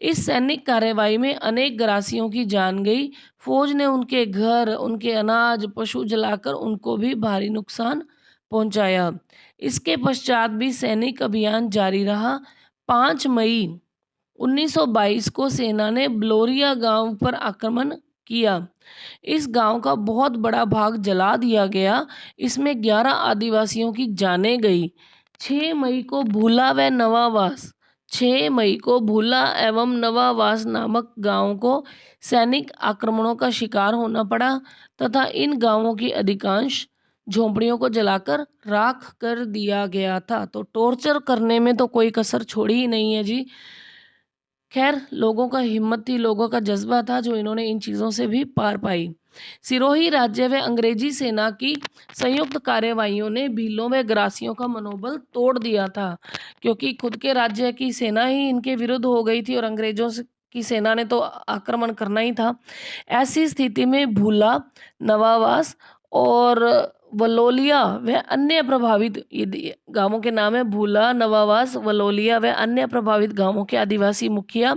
इस सैनिक कार्रवाई में अनेक ग्रासियों की जान गई। फौज ने उनके घर, उनके अनाज, पशु जलाकर उनको भी भारी नुकसान पहुंचाया। इसके पश्चात भी सैनिक अभियान जारी रहा। 5 मई 1922 को सेना ने ब्लोरिया गांव पर आक्रमण किया। इस गांव का बहुत बड़ा भाग जला दिया गया। इसमें 11 आदिवासियों की जानें गई। 6 मई को भूला व नवावास 6 मई को भूला एवं नवावास नामक गांवों को सैनिक आक्रमणों का शिकार होना पड़ा तथा इन गांवों की अधिकांश झोंपड़ियों को जलाकर राख कर दिया गया था। तो टॉर्चर करने में तो कोई कसर छोड़ी ही नहीं है जी। खैर, लोगों का हिम्मत थी, लोगों का जज्बा था जो इन्होंने इन चीज़ों से भी पार पाई। सिरोही राज्य व अंग्रेजी सेना की संयुक्त कार्यवाहियों ने भीलों व ग्रासियों का मनोबल तोड़ दिया था, क्योंकि खुद के राज्य की सेना ही इनके विरुद्ध हो गई थी और की सेना ने तो आक्रमण करना ही था। ऐसी स्थिति में भूला, नवावास और वलोलिया व अन्य प्रभावित गांवों के नाम है भूला, नवावास, वलोलिया व अन्य प्रभावित गांवों के आदिवासी मुखिया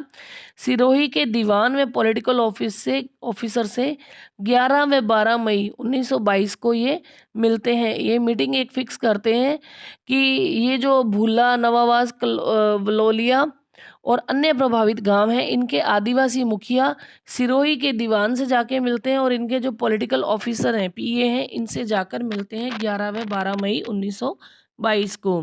सिरोही के दीवान व पॉलिटिकल ऑफिसर से 11 व 12 मई 1922 को ये मिलते हैं। ये मीटिंग एक फिक्स करते हैं कि ये जो भूला, नवावास, वलोलिया और अन्य प्रभावित गांव हैं, इनके आदिवासी मुखिया सिरोही के दीवान से जाके मिलते हैं और इनके जो पॉलिटिकल ऑफिसर हैं, पीए हैं, इनसे जाकर मिलते हैं 11 व 12 मई 1922 को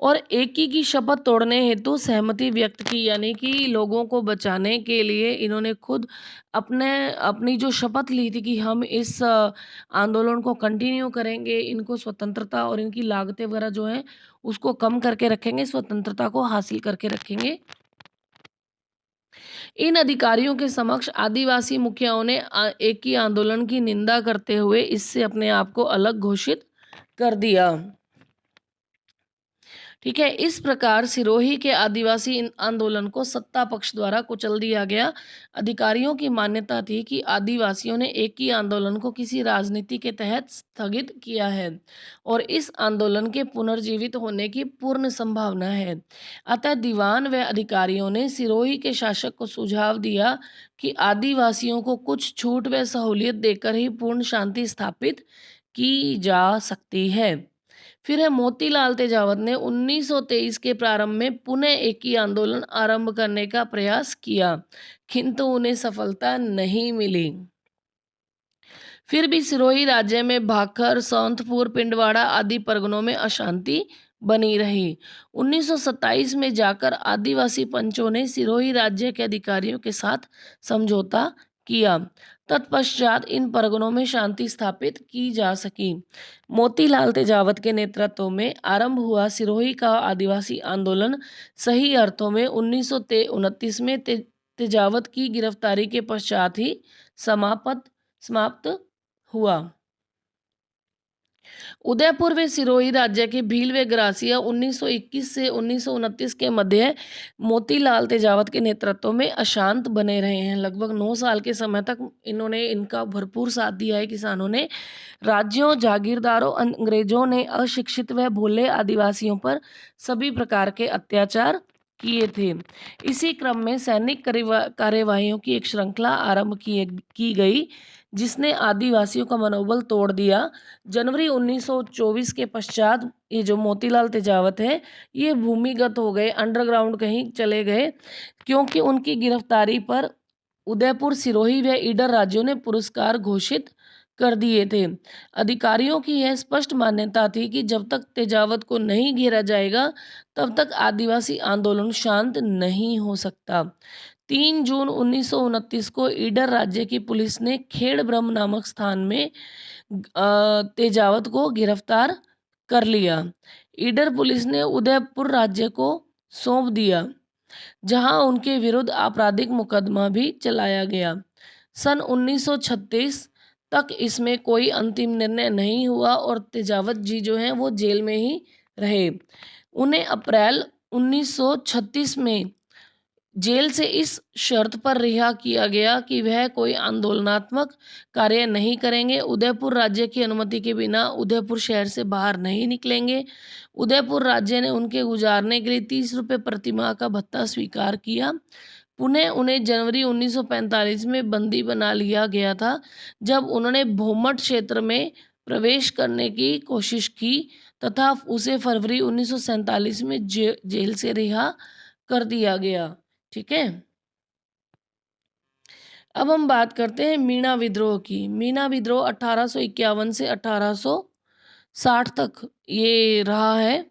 और एक ही की शपथ तोड़ने हेतु सहमति व्यक्त की। यानी कि लोगों को बचाने के लिए इन्होंने खुद अपनी जो शपथ ली थी कि हम इस आंदोलन को कंटिन्यू करेंगे, इनको स्वतंत्रता और इनकी लागतें वगैरह जो हैं उसको कम करके रखेंगे, स्वतंत्रता को हासिल करके रखेंगे। इन अधिकारियों के समक्ष आदिवासी मुखियाओं ने एक ही आंदोलन की निंदा करते हुए इससे अपने आप को अलग घोषित कर दिया। ठीक है, इस प्रकार सिरोही के आदिवासी आंदोलन को सत्ता पक्ष द्वारा कुचल दिया गया। अधिकारियों की मान्यता थी कि आदिवासियों ने एक ही आंदोलन को किसी राजनीति के तहत स्थगित किया है और इस आंदोलन के पुनर्जीवित होने की पूर्ण संभावना है। अतः दीवान व अधिकारियों ने सिरोही के शासक को सुझाव दिया कि आदिवासियों को कुछ छूट व सहूलियत देकर ही पूर्ण शांति स्थापित की जा सकती है। फिर है मोतीलाल तेजावत ने 1923 के प्रारंभ में पुनः एक ही आंदोलन आरंभ करने का प्रयास किया, किंतु उन्हें सफलता नहीं मिली। फिर भी सिरोही राज्य में भाखर, सौंतपुर, पिंडवाड़ा आदि परगनों में अशांति बनी रही। 1927 में जाकर आदिवासी पंचों ने सिरोही राज्य के अधिकारियों के साथ समझौता किया। तत्पश्चात इन परगनों में शांति स्थापित की जा सकी। मोतीलाल तेजावत के नेतृत्व में आरंभ हुआ सिरोही का आदिवासी आंदोलन सही अर्थों में 1929 में तेजावत की गिरफ्तारी के पश्चात ही समाप्त हुआ। उदयपुर व सिरोही राज्य के भील व ग्रासिया 1921 से 1929 के मध्य मोतीलाल तेजावत के नेतृत्व में अशांत बने रहे हैं। लगभग 9 साल के समय तक इनका भरपूर साथ दिया है किसानों ने। राज्यों, जागीरदारों, अंग्रेजों ने अशिक्षित व भोले आदिवासियों पर सभी प्रकार के अत्याचार किए थे। इसी क्रम में सैनिक कार्यवाहियों की एक श्रृंखला आरंभ की गई, जिसने आदिवासियों का मनोबल तोड़ दिया। जनवरी 1924 के पश्चात ये जो मोतीलाल तेजावत है, ये भूमिगत हो गए, अंडरग्राउंड कहीं चले गए, क्योंकि उनकी गिरफ्तारी पर उदयपुर, सिरोही व ईडर राज्यों ने पुरस्कार घोषित कर दिए थे। अधिकारियों की यह स्पष्ट मान्यता थी कि जब तक तेजावत को नहीं घेरा जाएगा, तब तक आदिवासी आंदोलन शांत नहीं हो सकता। 3 जून 1929 को ईडर राज्य की पुलिस ने खेड़ ब्रह्म नामक स्थान में तेजावत को गिरफ्तार कर लिया। ईडर पुलिस ने उदयपुर राज्य को सौंप दिया, जहां उनके विरुद्ध आपराधिक मुकदमा भी चलाया गया। सन 1936 तक इसमें कोई अंतिम निर्णय नहीं हुआ और तेजावत जी जो हैं वो जेल में ही रहे। उन्हें अप्रैल 1936 में जेल से इस शर्त पर रिहा किया गया कि वह कोई आंदोलनात्मक कार्य नहीं करेंगे, उदयपुर राज्य की अनुमति के बिना उदयपुर शहर से बाहर नहीं निकलेंगे। उदयपुर राज्य ने उनके गुजारने के लिए 30 रुपये प्रतिमाह का भत्ता स्वीकार किया। पुनः उन्हें जनवरी 1945 में बंदी बना लिया गया था, जब उन्होंने भोमट क्षेत्र में प्रवेश करने की कोशिश की तथा उसे फरवरी 1947 में जेल से रिहा कर दिया गया। ठीक है। अब हम बात करते हैं मीणा विद्रोह की। मीणा विद्रोह 1851 से 1860 तक ये रहा है।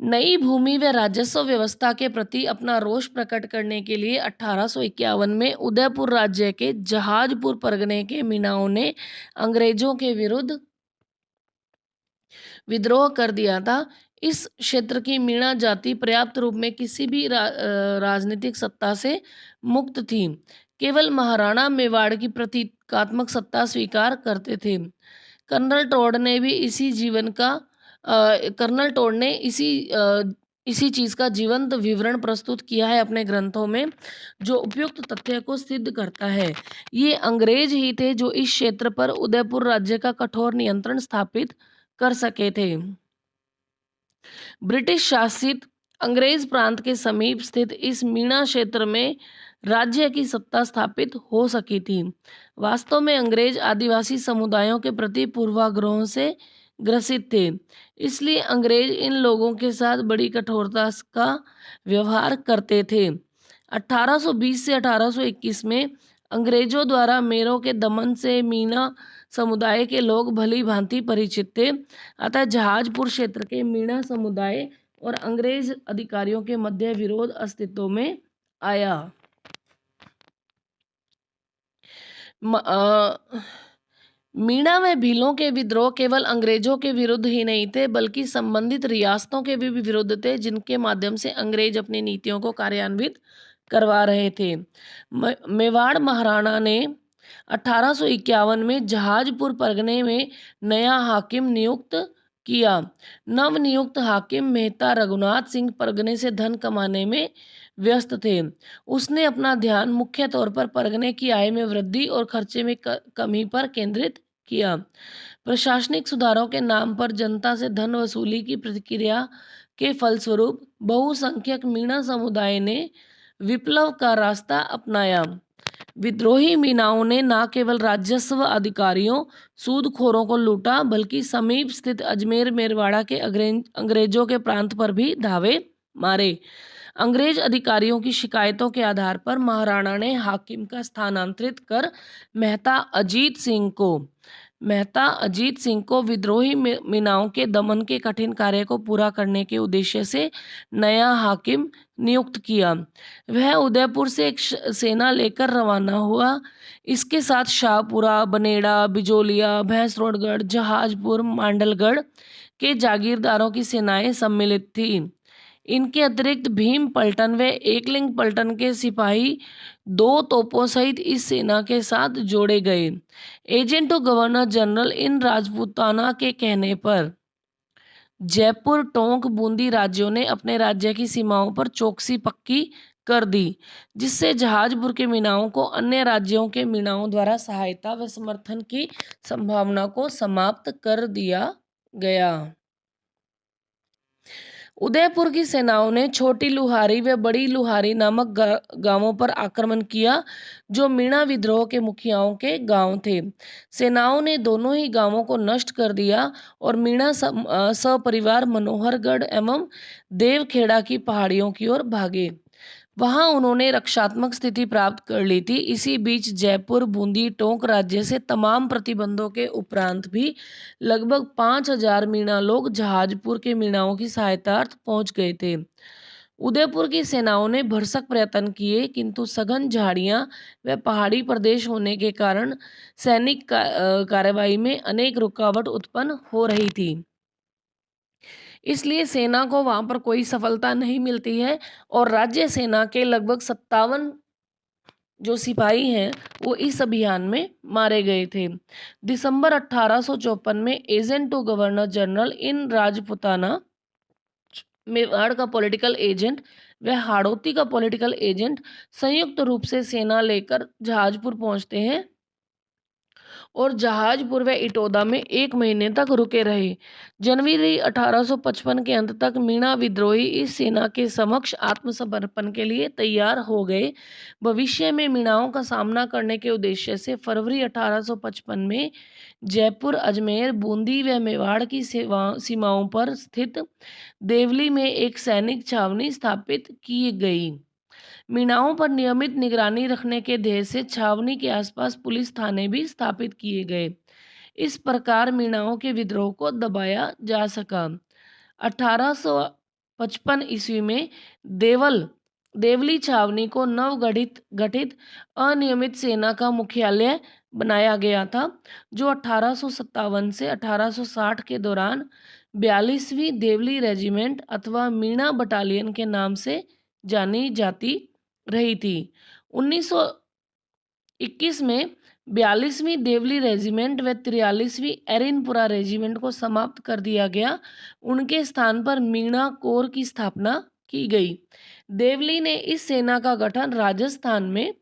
नई भूमि व राजस्व व्यवस्था के प्रति अपना रोष प्रकट करने के लिए 1851 में उदयपुर राज्य के जहाजपुर परगने के मीणाओं ने अंग्रेजों के विरुद्ध विद्रोह कर दिया था। इस क्षेत्र की मीणा जाति पर्याप्त रूप में किसी भी राजनीतिक सत्ता से मुक्त थी। केवल महाराणा मेवाड़ की प्रतीकात्मक सत्ता स्वीकार करते थे। कर्नल टोड ने भी इसी चीज का जीवंत विवरण प्रस्तुत किया है अपने ग्रंथों में, जो उपयुक्त तथ्य को सिद्ध करता है। ये अंग्रेज ही थे जो इस क्षेत्र पर उदयपुर राज्य का कठोर नियंत्रण स्थापित कर सके थे। ब्रिटिश शासित अंग्रेज प्रांत के समीप स्थित इस मीणा क्षेत्र में राज्य की सत्ता स्थापित हो सकी थी। वास्तव में अंग्रेज आदिवासी समुदायों के प्रति पूर्वाग्रहों से ग्रसित थे, इसलिए अंग्रेज इन लोगों के साथ बड़ी कठोरता का व्यवहार करते थे। 1820 से 1821 में अंग्रेजों द्वारा मेरों के दमन से मीणा समुदाय के लोग भली भांति परिचित थे। अतः जहाजपुर क्षेत्र के मीणा समुदाय और अंग्रेज अधिकारियों के मध्य विरोध अस्तित्व में आया। मीणा व भीलों के विद्रोह केवल अंग्रेजों के विरुद्ध ही नहीं थे, बल्कि संबंधित रियासतों के भी विरुद्ध थे, जिनके माध्यम से अंग्रेज अपनी नीतियों को कार्यान्वित करवा रहे थे। मेवाड़ महाराणा ने 1851 में जहाजपुर परगने में नया हाकिम नियुक्त किया। नवनियुक्त हाकिम मेहता रघुनाथ सिंह परगने से धन कमाने में व्यस्त थे। उसने अपना ध्यान मुख्य तौर पर परगने की आय में वृद्धि और खर्चे में कमी पर केंद्रित किया। प्रशासनिक सुधारों के नाम पर जनता से धन वसूली की प्रक्रिया के फलस्वरूप बहुसंख्यक मीणा समुदाय ने विप्लव का रास्ता अपनाया। विद्रोही मीणाओं ने न केवल राजस्व अधिकारियों सूदखोरों को लूटा, बल्कि समीप स्थित अजमेर मेरवाड़ा के अंग्रेजों के प्रांत पर भी धावे मारे। अंग्रेज अधिकारियों की शिकायतों के आधार पर महाराणा ने हाकिम का स्थानांतरित कर मेहता अजीत सिंह को विद्रोही मीणाओं के दमन के कठिन कार्य को पूरा करने के उद्देश्य से नया हाकिम नियुक्त किया। वह उदयपुर से एक सेना लेकर रवाना हुआ। इसके साथ शाहपुरा, बनेड़ा, बिजोलिया, भैंसरोडगढ़, जहाजपुर, मांडलगढ़ के जागीरदारों की सेनाएं सम्मिलित थीं। इनके अतिरिक्त भीम पलटन व एकलिंग पलटन के सिपाही 2 तोपों सहित इस सेना के साथ जोड़े गए। Agent to governor general in Rajputana के कहने पर जयपुर, टोंक, बूंदी राज्यों ने अपने राज्य की सीमाओं पर चौकसी पक्की कर दी, जिससे जहाजपुर के मीणाओं को अन्य राज्यों के मीणाओं द्वारा सहायता व समर्थन की संभावना को समाप्त कर दिया गया। उदयपुर की सेनाओं ने छोटी लुहारी व बड़ी लुहारी नामक गांवों पर आक्रमण किया, जो मीणा विद्रोह के मुखियाओं के गांव थे। सेनाओं ने दोनों ही गांवों को नष्ट कर दिया और मीणा सपरिवार मनोहरगढ़ एवं देवखेड़ा की पहाड़ियों की ओर भागे। वहां उन्होंने रक्षात्मक स्थिति प्राप्त कर ली थी। इसी बीच जयपुर, बूंदी, टोंक राज्य से तमाम प्रतिबंधों के उपरांत भी लगभग 5,000 मीणा लोग जहाजपुर के मीणाओं की सहायतार्थ पहुंच गए थे। उदयपुर की सेनाओं ने भरसक प्रयत्न किए, किंतु सघन झाड़ियां व पहाड़ी प्रदेश होने के कारण सैनिक कार्रवाई में अनेक रुकावट उत्पन्न हो रही थी। इसलिए सेना को वहां पर कोई सफलता नहीं मिलती है और राज्य सेना के लगभग 57 जो सिपाही हैं वो इस अभियान में मारे गए थे। दिसंबर 1854 में agent to governor general in Rajputana, Mewar का पॉलिटिकल एजेंट व हाड़ौती का पॉलिटिकल एजेंट संयुक्त रूप से सेना लेकर जहाजपुर पहुंचते हैं और जहाजपुर व इटोदा में 1 महीने तक रुके रहे। जनवरी 1855 के अंत तक मीणा विद्रोही इस सेना के समक्ष आत्मसमर्पण के लिए तैयार हो गए। भविष्य में मीणाओं का सामना करने के उद्देश्य से फरवरी 1855 में जयपुर, अजमेर, बूंदी व मेवाड़ की सीमाओं पर स्थित देवली में एक सैनिक छावनी स्थापित की गई। मीणाओं पर नियमित निगरानी रखने के ध्येय से छावनी के आसपास पुलिस थाने भी स्थापित किए गए। इस प्रकार मीणाओं के विद्रोह को दबाया जा सका। 1855 ईस्वी में देवली छावनी को नवगठित गठित अनियमित सेना का मुख्यालय बनाया गया था, जो 1857 से 1860 के दौरान 42वीं देवली रेजिमेंट अथवा मीणा बटालियन के नाम से जानी जाती रही थी। 1921 में 42वीं देवली रेजिमेंट व 43वीं एरिनपुरा रेजिमेंट को समाप्त कर दिया गया। उनके स्थान पर मीणा कोर की स्थापना की गई। देवली ने इस सेना का गठन राजस्थान में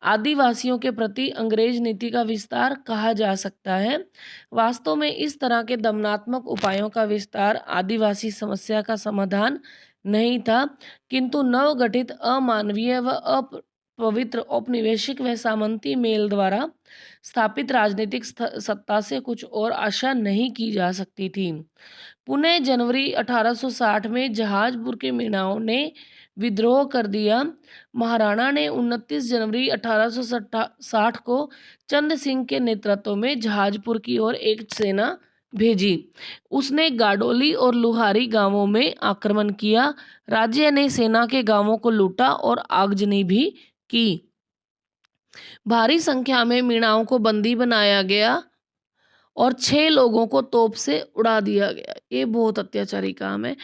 आदिवासियों के प्रति अंग्रेज नीति का विस्तार कहा जा सकता है। वास्तव में इस तरह के दमनात्मक उपायों का विस्तार आदिवासी समस्या का समाधान नहीं था, किंतु नवगठित अमानवीय व अपवित्र औपनिवेशिक व सामंती मेल द्वारा स्थापित राजनीतिक सत्ता से कुछ और आशा नहीं की जा सकती थी। पुनः जनवरी 1860 में जहाजपुर के मीणाओं ने विद्रोह कर दिया। महाराणा ने 29 जनवरी 1860 को चंद सिंह के नेतृत्व में जहाजपुर की ओर एक सेना भेजी। उसने गाडोली और लुहारी गांवों में आक्रमण किया। राज्य ने सेना के गांवों को लूटा और आगजनी भी की। भारी संख्या में मीणाओं को बंदी बनाया गया और 6 लोगों को तोप से उड़ा दिया गया। ये बहुत अत्याचारी काम है।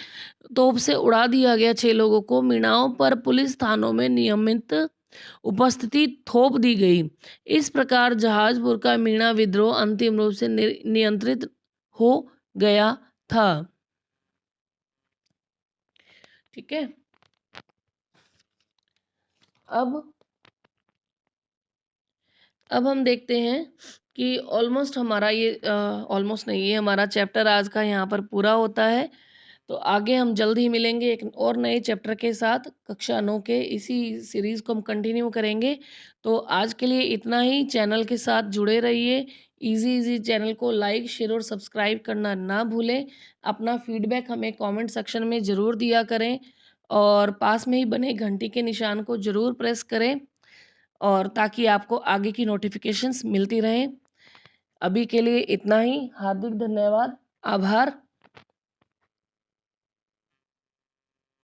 तोप से उड़ा दिया गया 6 लोगों को। मीणाओं पर पुलिस थानों में नियमित उपस्थिति थोप दी गई। इस प्रकार जहाजपुर का मीणा विद्रोह अंतिम रूप से नियंत्रित हो गया था। ठीक है। अब हम देखते हैं कि ऑलमोस्ट हमारा ये ऑलमोस्ट नहीं, ये हमारा चैप्टर आज का यहाँ पर पूरा होता है। तो आगे हम जल्द ही मिलेंगे एक और नए चैप्टर के साथ। कक्षा 9 के इसी सीरीज़ को हम कंटिन्यू करेंगे। तो आज के लिए इतना ही। चैनल के साथ जुड़े रहिए। इजी इजी चैनल को लाइक, शेयर और सब्सक्राइब करना ना भूलें। अपना फीडबैक हमें कमेंट सेक्शन में ज़रूर दिया करें और पास में ही बने घंटी के निशान को ज़रूर प्रेस करें और ताकि आपको आगे की नोटिफिकेशंस मिलती रहें। अभी के लिए इतना ही। हार्दिक धन्यवाद। आभार।